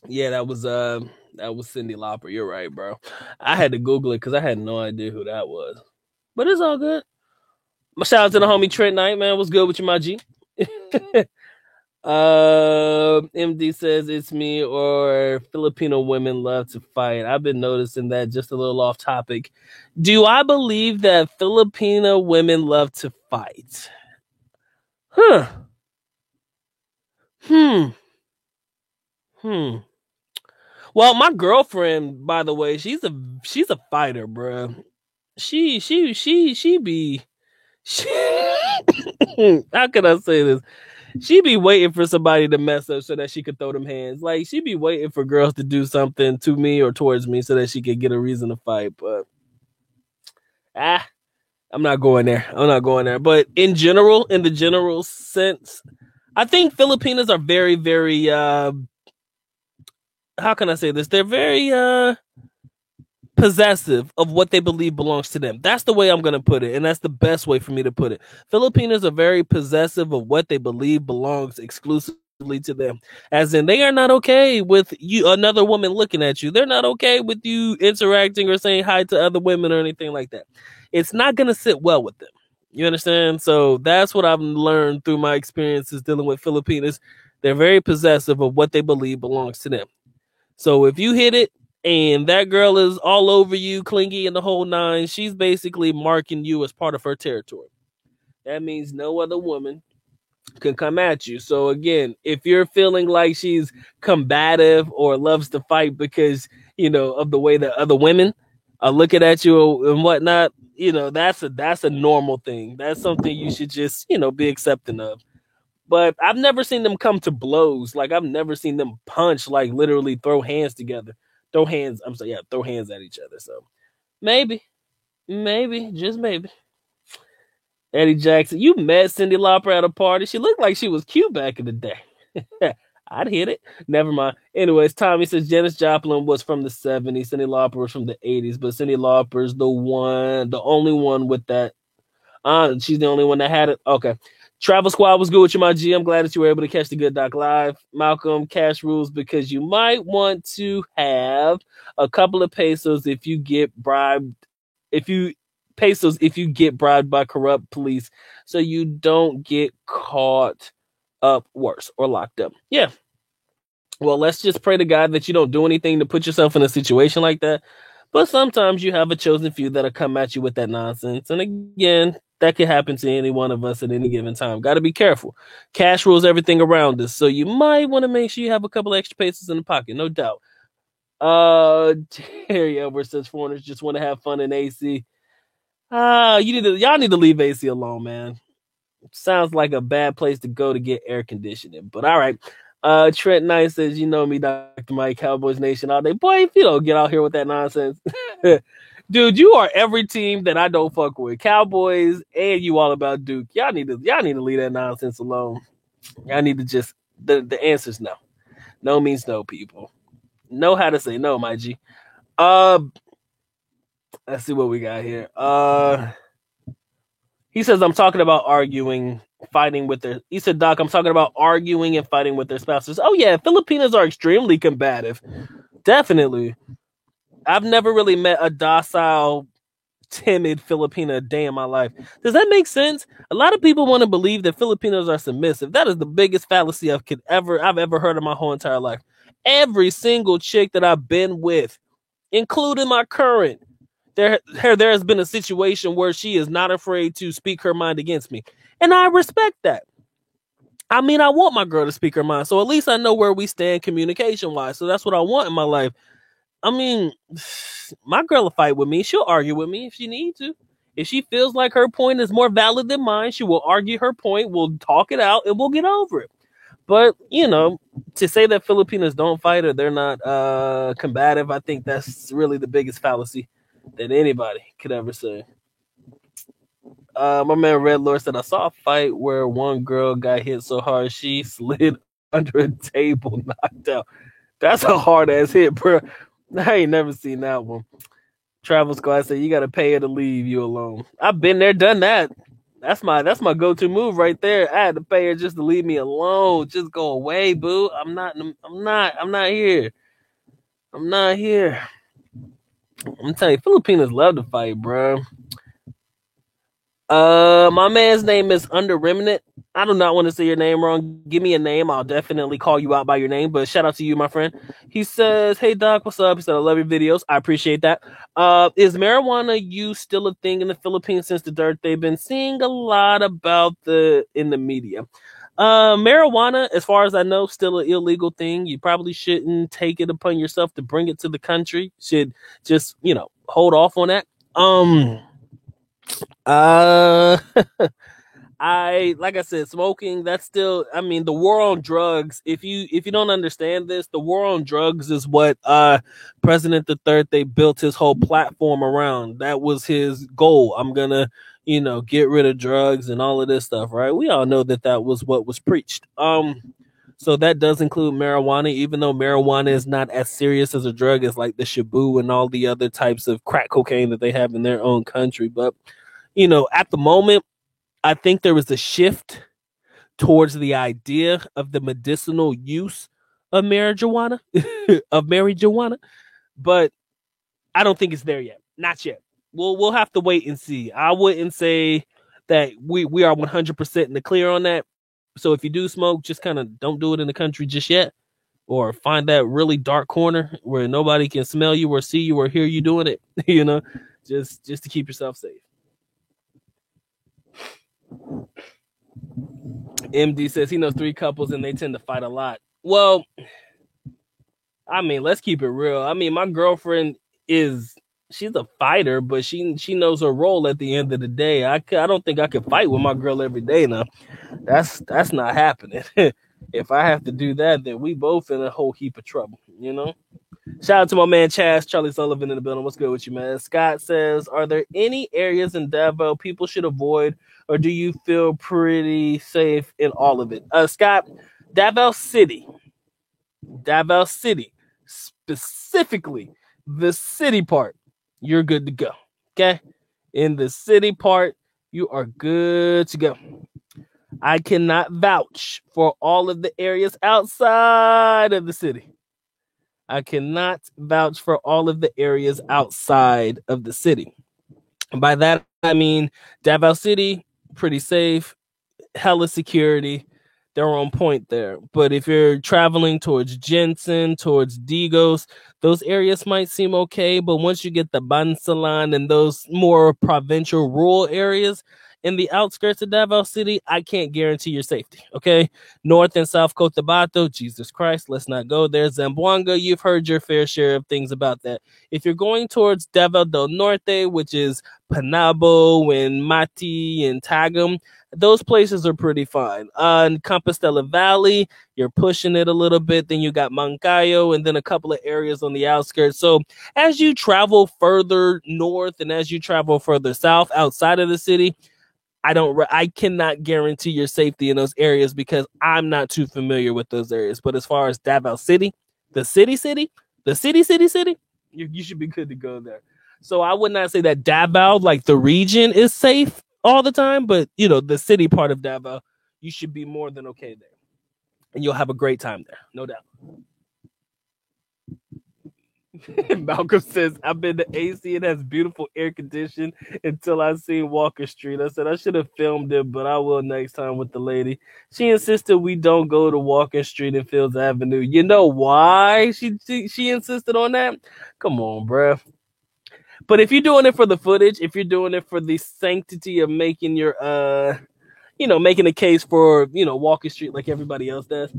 that was Cyndi Lauper. You're right, bro. I had to Google it because I had no idea who that was. But it's all good. Shout out to the homie Trent Knight, man. What's good with you, my G? MD says it's me or Filipino women love to fight. I've been noticing that. Just a little off topic. Do I believe that Filipino women love to fight? Well, my girlfriend, by the way, she's a fighter, bro. She be how can I say this? She be waiting for somebody to mess up so that she could throw them hands. Like, she be waiting for girls to do something to me or towards me so that she could get a reason to fight. But I'm not going there. But in the general sense, I think Filipinos are very, very how can I say this? They're very possessive of what they believe belongs to them. That's the way I'm going to put it, and that's the best way for me to put it. Filipinos are very possessive of what they believe belongs exclusively to them. As in, they are not okay with you, another woman looking at you. They're not okay with you interacting or saying hi to other women or anything like that. It's not going to sit well with them. You understand? So that's what I've learned through my experiences dealing with Filipinas. They're very possessive of what they believe belongs to them. So if you hit it and that girl is all over you, clingy and the whole nine, she's basically marking you as part of her territory. That means no other woman can come at you. So again, if you're feeling like she's combative or loves to fight because, of the way that other women are looking at you and whatnot, that's a normal thing. That's something you should just, be accepting of. But I've never seen them come to blows. Like I've never seen them punch, like literally throw hands together. Throw hands at each other. So maybe, just maybe. Eddie Jackson, you met Cyndi Lauper at a party. She looked like she was cute back in the day. I'd hit it. Never mind. Anyways, Tommy says Janis Joplin was from the 70s. Cyndi Lauper was from the 80s, but Cyndi Lauper's the only one with that. She's the only one that had it. Okay. Travel Squad was good with you, my G. I'm glad that you were able to catch the Good Doc live. Malcolm, cash rules because you might want to have a couple of pesos if you get bribed. If you get bribed by corrupt police, so you don't get caught up worse or locked up. Yeah. Well, let's just pray to God that you don't do anything to put yourself in a situation like that. But sometimes you have a chosen few that'll come at you with that nonsense. And again, that could happen to any one of us at any given time. Got to be careful. Cash rules everything around us. So you might want to make sure you have a couple extra pesos in the pocket, no doubt. Terry Edwards says foreigners just want to have fun in AC. Y'all need to leave AC alone, man. Sounds like a bad place to go to get air conditioning. But all right. Trent Knight says, you know me, Dr. Mike, Cowboys Nation all day. Boy, if you don't get out here with that nonsense. Dude, you are every team that I don't fuck with. Cowboys and you all about Duke. Y'all need to leave that nonsense alone. Y'all need to just the answer's no. No means no, people. Know how to say no, my G. Let's see what we got here. He says, I'm talking about arguing, fighting with their... He said, Doc, I'm talking about arguing and fighting with their spouses. Oh, yeah, Filipinos are extremely combative. Definitely. I've never really met a docile, timid Filipina a day in my life. Does that make sense? A lot of people want to believe that Filipinos are submissive. That is the biggest fallacy I've ever heard in my whole entire life. Every single chick that I've been with, including my current, there has been a situation where she is not afraid to speak her mind against me. And I respect that. I mean, I want my girl to speak her mind. So at least I know where we stand communication-wise. So that's what I want in my life. I mean, my girl will fight with me. She'll argue with me if she needs to. If she feels like her point is more valid than mine, she will argue her point. We'll talk it out and we'll get over it. But, to say that Filipinos don't fight or they're not combative, I think that's really the biggest fallacy that anybody could ever say. My man Red Lord said, I saw a fight where one girl got hit so hard she slid under a table, knocked out. That's a hard ass hit, bro. I ain't never seen that one. Travel Squad said, you got to pay her to leave you alone. I've been there, done that. That's my go-to move right there. I had to pay her just to leave me alone. Just go away, boo. I'm not here. I'm not here. I'm telling you, Filipinos love to fight, bro. My man's name is Under Remnant. I do not want to say your name wrong. Give me a name. I'll definitely call you out by your name, but shout out to you, my friend. He says, hey, Doc, what's up? He said, I love your videos. I appreciate that. Is marijuana use still a thing in the Philippines since the dirt? They've been seeing a lot about in the media. Marijuana, as far as I know, still an illegal thing. You probably shouldn't take it upon yourself to bring it to the country. Should just, hold off on that. Like I said, smoking, that's still, the war on drugs. If you don't understand this, the war on drugs is what President III, they built his whole platform around. That was his goal. I'm gonna, get rid of drugs and all of this stuff, right? We all know that was what was preached. So that does include marijuana, even though marijuana is not as serious as a drug as like the shabu and all the other types of crack cocaine that they have in their own country. But, at the moment, I think there was a shift towards the idea of the medicinal use of marijuana, but I don't think it's there yet. Not yet. We'll have to wait and see. I wouldn't say that we are 100% in the clear on that. So if you do smoke, just kind of don't do it in the country just yet, or find that really dark corner where nobody can smell you or see you or hear you doing it. Just to keep yourself safe. MD says he knows 3 couples and they tend to fight a lot. Well, I mean, let's keep it real. I mean, my girlfriend she's a fighter, but she knows her role at the end of the day. I don't think I could fight with my girl every day now. That's not happening. If I have to do that, then we both in a whole heap of trouble, Shout out to my man Chaz, Charlie Sullivan in the building. What's good with you, man? Scott says, are there any areas in Davao people should avoid, or do you feel pretty safe in all of it? Scott, Davao City, specifically the city part, you're good to go. Okay? In the city part, you are good to go. I cannot vouch for all of the areas outside of the city. I cannot vouch for all of the areas outside of the city. And by that, I mean Davao City, pretty safe, hella security. They're on point there. But if you're traveling towards Jensen, towards Digos, those areas might seem okay. But once you get the Bansalan and those more provincial rural areas in the outskirts of Davao City, I can't guarantee your safety, okay? North and South Cotabato, Jesus Christ, let's not go there. Zamboanga, you've heard your fair share of things about that. If you're going towards Davao del Norte, which is Panabo and Mati and Tagum, those places are pretty fine. In Compostela Valley, you're pushing it a little bit. Then you got Mancayo and then a couple of areas on the outskirts. So as you travel further north and as you travel further south outside of the city, I cannot guarantee your safety in those areas because I'm not too familiar with those areas. But as far as Davao City, the city, you should be good to go there. So I would not say that Davao, like the region, is safe all the time, but the city part of Davao, you should be more than okay there. And you'll have a great time there, no doubt. Malcolm says, I've been to AC. It has beautiful air conditioning until I seen Walker Street. I said I should have filmed it, but I will next time with the lady. She insisted we don't go to Walker Street and Fields Avenue. You know why she insisted on that? Come on, bruh. But if you're doing it for the footage, if you're doing it for the sanctity of making your making a case for Walker Street like everybody else does,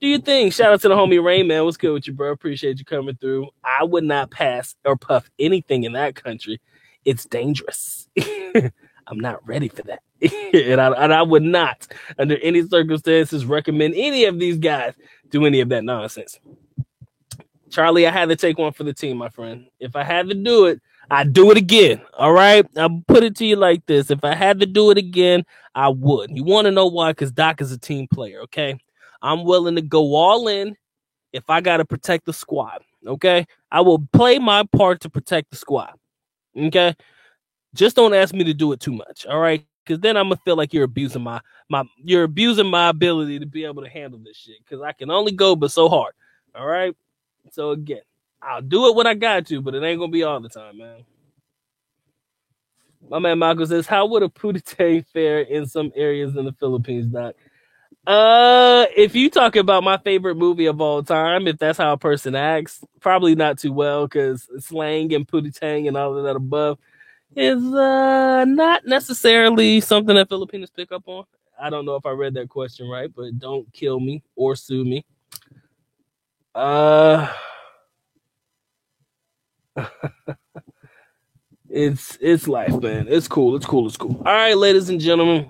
do your thing. Shout out to the homie Rain, man. What's good with you, bro? Appreciate you coming through. I would not pass or puff anything in that country. It's dangerous. I'm not ready for that. and I would not, under any circumstances, recommend any of these guys do any of that nonsense. Charlie, I had to take one for the team, my friend. If I had to do it, I'd do it again. All right? I'll put it to you like this. If I had to do it again, I would. You want to know why? Because Doc is a team player, okay? I'm willing to go all in if I got to protect the squad, okay? I will play my part to protect the squad, okay? Just don't ask me to do it too much, all right? Because then I'm going to feel like you're abusing my ability to be able to handle this shit because I can only go but so hard, all right? So, again, I'll do it when I got to, but it ain't going to be all the time, man. My man Michael says, how would a putitang fare in some areas in the Philippines, Doc? If you talk about my favorite movie of all time, if that's how a person acts, probably not too well because slang and putitang and all of that above is not necessarily something that Filipinos pick up on. I don't know if I read that question right, but don't kill me or sue me. It's life, man. It's cool. All right, ladies and gentlemen,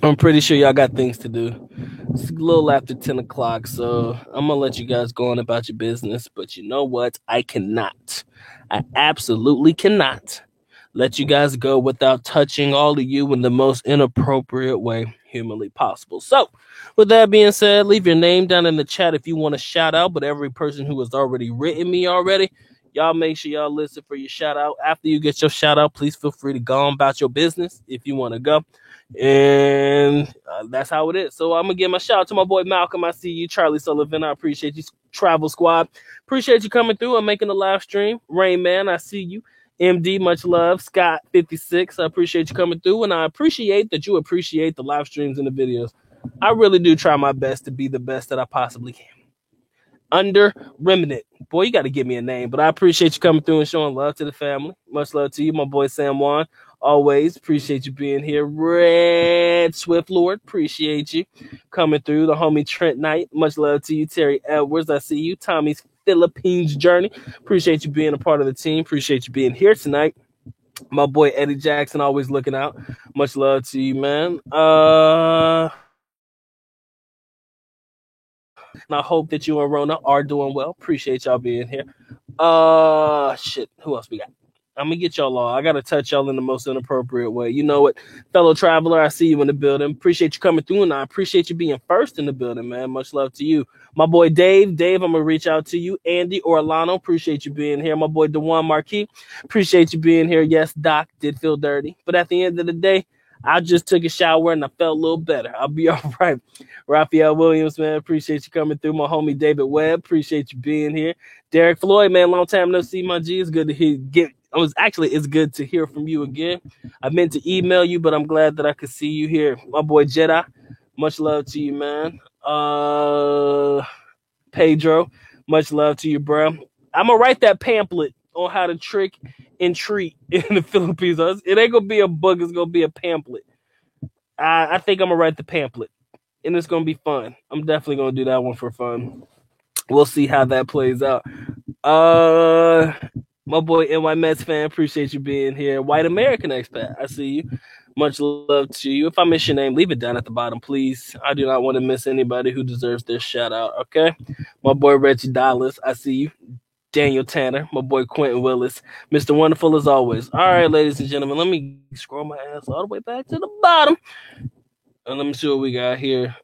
I'm pretty sure y'all got things to do. It's a little after 10 o'clock, so I'm gonna let you guys go on about your business. But you know what? I absolutely cannot let you guys go without touching all of you in the most inappropriate way humanly possible. So, with that being said, leave your name down in the chat if you want to shout out. But every person who has already written me already, y'all make sure y'all listen for your shout out. After you get your shout out, please feel free to go on about your business if you want to go. And that's how it is. So I'm going to give my shout out to my boy Malcolm. I see you, Charlie Sullivan. I appreciate you, Travel Squad. Appreciate you coming through and making the live stream. Rain Man, I see you. MD, much love. Scott 56, I appreciate you coming through, and I appreciate that you appreciate the live streams and the videos. I really do try my best to be the best that I possibly can. Under Remnant. Boy, you got to give me a name, but I appreciate you coming through and showing love to the family. Much love to you, my boy Sam Juan. Always appreciate you being here. Red Swift Lord, appreciate you coming through. The homie Trent Knight, much love to you. Terry Edwards, I see you. Tommy's Philippines Journey, appreciate you being a part of the team. Appreciate you being here tonight. My boy Eddie Jackson, always looking out. Much love to you, man. And I hope that you and Rona are doing well. Appreciate y'all being here. Shit. Who else we got? I'm gonna get y'all all. I gotta touch y'all in the most inappropriate way. You know what, fellow traveler, I see you in the building. Appreciate you coming through, and I appreciate you being first in the building, man. Much love to you. My boy Dave. Dave, I'm gonna reach out to you. Andy Orlano, appreciate you being here. My boy DeJuan Marquis, appreciate you being here. Yes, Doc did feel dirty, but at the end of the day, I just took a shower and I felt a little better. I'll be all right. Raphael Williams, man, appreciate you coming through. My homie David Webb, appreciate you being here. Derek Floyd, man, long time no see, my G. It's good to hear. It's good to hear from you again. I meant to email you, but I'm glad that I could see you here. My boy Jedi, much love to you, man. Pedro, much love to you, bro. I'm gonna write that pamphlet on how to trick and treat in the Philippines. It ain't gonna be a book, it's gonna be a pamphlet. I think I'm gonna write the pamphlet, and it's gonna be fun. I'm definitely gonna do that one for fun. We'll see how that plays out. My boy NY Mets fan, appreciate you being here. White American expat, I see you. Much love to you. If I miss your name, leave it down at the bottom, please. I do not want to miss anybody who deserves their shout out, okay? My boy Reggie Dallas, I see you. Daniel Tanner, my boy Quentin Willis, Mr. Wonderful as always. All right, ladies and gentlemen, let me scroll my ass all the way back to the bottom. And let me see what we got here.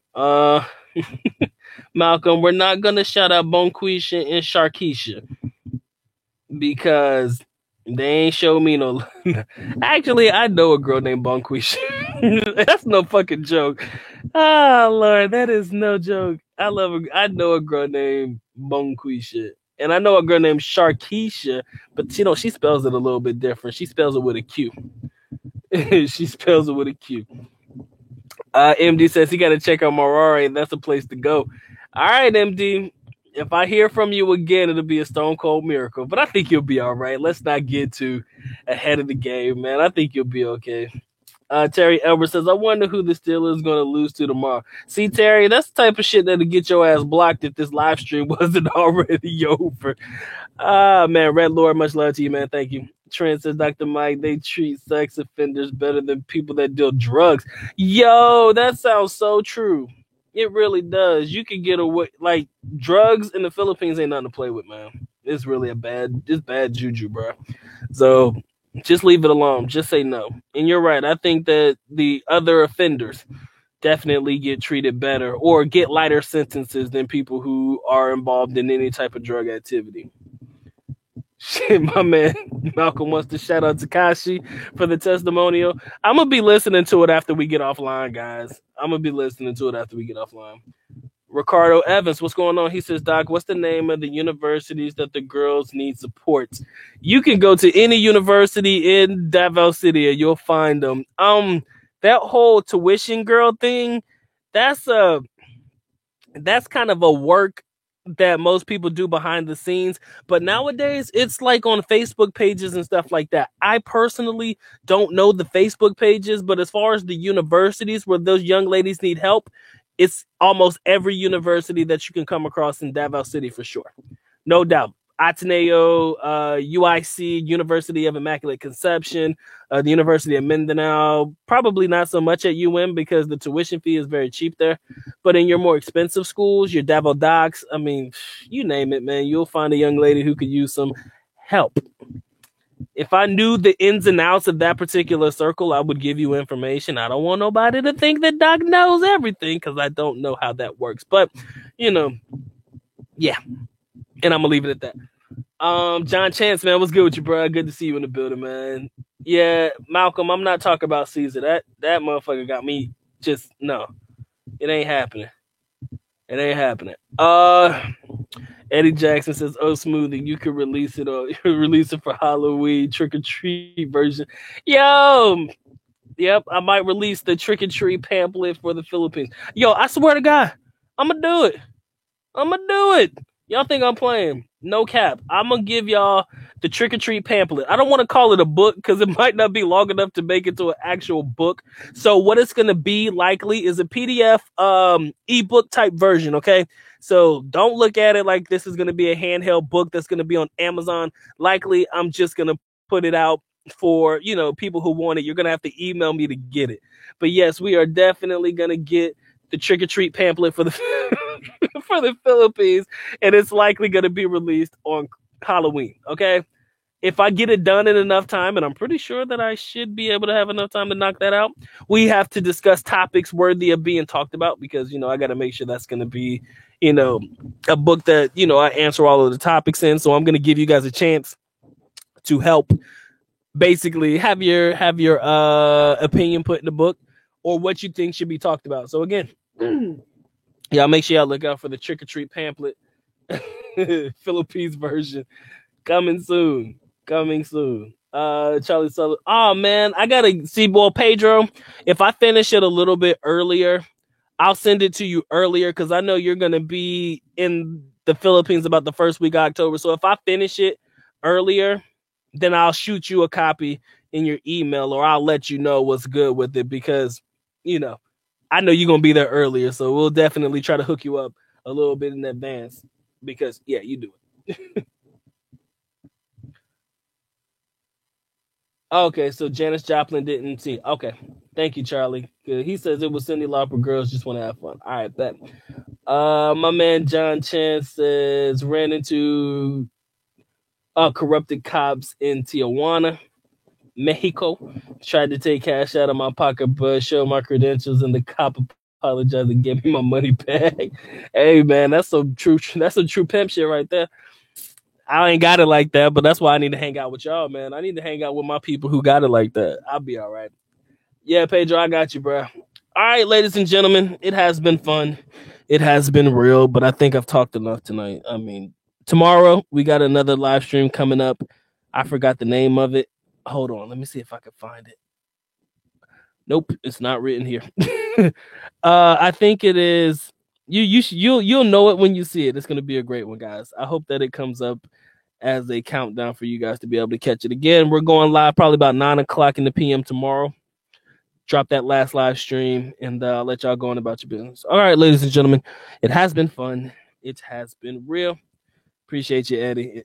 Malcolm, we're not going to shout out Bonquisha and Sharkeisha because they ain't show me no. Actually, I know a girl named Bonquisha. That's no fucking joke. Ah, Lord, that is no joke. I know a girl named Bonquisha. And I know a girl named Sharkeisha, but you know, she spells it a little bit different. She spells it with a Q. She spells it with a Q. MD says he got to check out Marari, and that's a place to go. All right, MD. If I hear from you again, it'll be a stone cold miracle. But I think you'll be all right. Let's not get too ahead of the game, man. I think you'll be okay. Terry Elbert says, I wonder who the Steelers is going to lose to tomorrow. See, Terry, that's the type of shit that'll get your ass blocked if this live stream wasn't already over. Man, Red Lord, much love to you, man. Thank you. Trent says, Dr. Mike, they treat sex offenders better than people that deal drugs. Yo, that sounds so true. It really does. You can get away, like, drugs in the Philippines ain't nothing to play with, man. It's really bad juju, bro. So just leave it alone. Just say no. And you're right. I think that the other offenders definitely get treated better or get lighter sentences than people who are involved in any type of drug activity. Shit, my man Malcolm wants to shout out Takashi for the testimonial. I'm going to be listening to it after we get offline, guys. I'm going to be listening to it after we get offline. Ricardo Evans, what's going on? He says, Doc, what's the name of the universities that the girls need support? You can go to any university in Davao City and you'll find them. That whole tuition girl thing, that's kind of a work that most people do behind the scenes, but nowadays it's like on Facebook pages and stuff like that. I personally don't know the Facebook pages, but as far as the universities where those young ladies need help, it's almost every university that you can come across in Davao City for sure. No doubt. Ateneo, UIC, University of Immaculate Conception, the University of Mindanao, probably not so much at UM because the tuition fee is very cheap there. But in your more expensive schools, your Davao Docs, I mean, you name it, man, you'll find a young lady who could use some help. If I knew the ins and outs of that particular circle, I would give you information. I don't want nobody to think that Doc knows everything because I don't know how that works. But, you know, yeah. And I'm going to leave it at that. John Chance, man, what's good with you, bro? Good to see you in the building, man. Yeah, Malcolm, I'm not talking about Caesar. That motherfucker got me just, no. It ain't happening. It ain't happening. Eddie Jackson says, "Oh, Smoothie, you could release it or release it for Halloween trick or treat version." Yo, yep, I might release the trick or treat pamphlet for the Philippines. Yo, I swear to God, I'm gonna do it. I'm gonna do it. Y'all think I'm playing? No cap. I'm gonna give y'all the trick or treat pamphlet. I don't want to call it a book because it might not be long enough to make it to an actual book. So what it's gonna be likely is a PDF ebook type version. Okay, so don't look at it like this is gonna be a handheld book that's gonna be on Amazon. Likely, I'm just gonna put it out for people who want it. You're gonna have to email me to get it. But yes, we are definitely gonna get the trick or treat pamphlet for the for the Philippines, and it's likely going to be released on Halloween. Okay, if I get it done in enough time, and I'm pretty sure that I should be able to have enough time to knock that out, we have to discuss topics worthy of being talked about because I got to make sure that's going to be a book that I answer all of the topics in. So I'm going to give you guys a chance to help basically have your opinion put in the book or what you think should be talked about. So again, y'all make sure y'all look out for the trick or treat pamphlet, Philippines version, coming soon. Charlie Sullivan. Oh man, I gotta see, boy, Pedro. If I finish it a little bit earlier, I'll send it to you earlier because I know you're gonna be in the Philippines about the first week of October. So if I finish it earlier, then I'll shoot you a copy in your email, or I'll let you know what's good with it because I know you're going to be there earlier, so we'll definitely try to hook you up a little bit in advance because, yeah, you do it. Okay, so Janis Joplin didn't see. Okay, thank you, Charlie. Good. He says it was Cyndi Lauper. Girls just want to have fun. All right, bet. My man John Chan says ran into corrupted cops in Tijuana, Mexico. Tried to take cash out of my pocket, but showed my credentials, and the cop apologized and gave me my money back. Hey man, that's some true pimp shit right there. I ain't got it like that, but that's why I need to hang out with y'all, man. I need to hang out with my people who got it like that. I'll be all right. Yeah, Pedro, I got you, bro. All right, ladies and gentlemen, it has been fun. It has been real, but I think I've talked enough tonight. I mean, tomorrow we got another live stream coming up. I forgot the name of it. Hold on, let me see if I can find it. Nope, it's not written here. I think it is. You'll know it when you see it. It's gonna be a great one, guys. I hope that it comes up as a countdown for you guys to be able to catch it again. We're going live probably about 9:00 in the PM tomorrow. Drop that last live stream, and I'll let y'all go on about your business. All right, ladies and gentlemen, it has been fun. It has been real. Appreciate you, Eddie.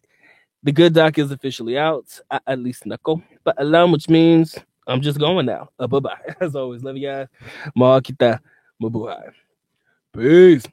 The Good Doc is officially out, at least knuckle, but alam, which means I'm just going now. Bye-bye. As always, love you guys. Mga kita. Mabuhay. Peace.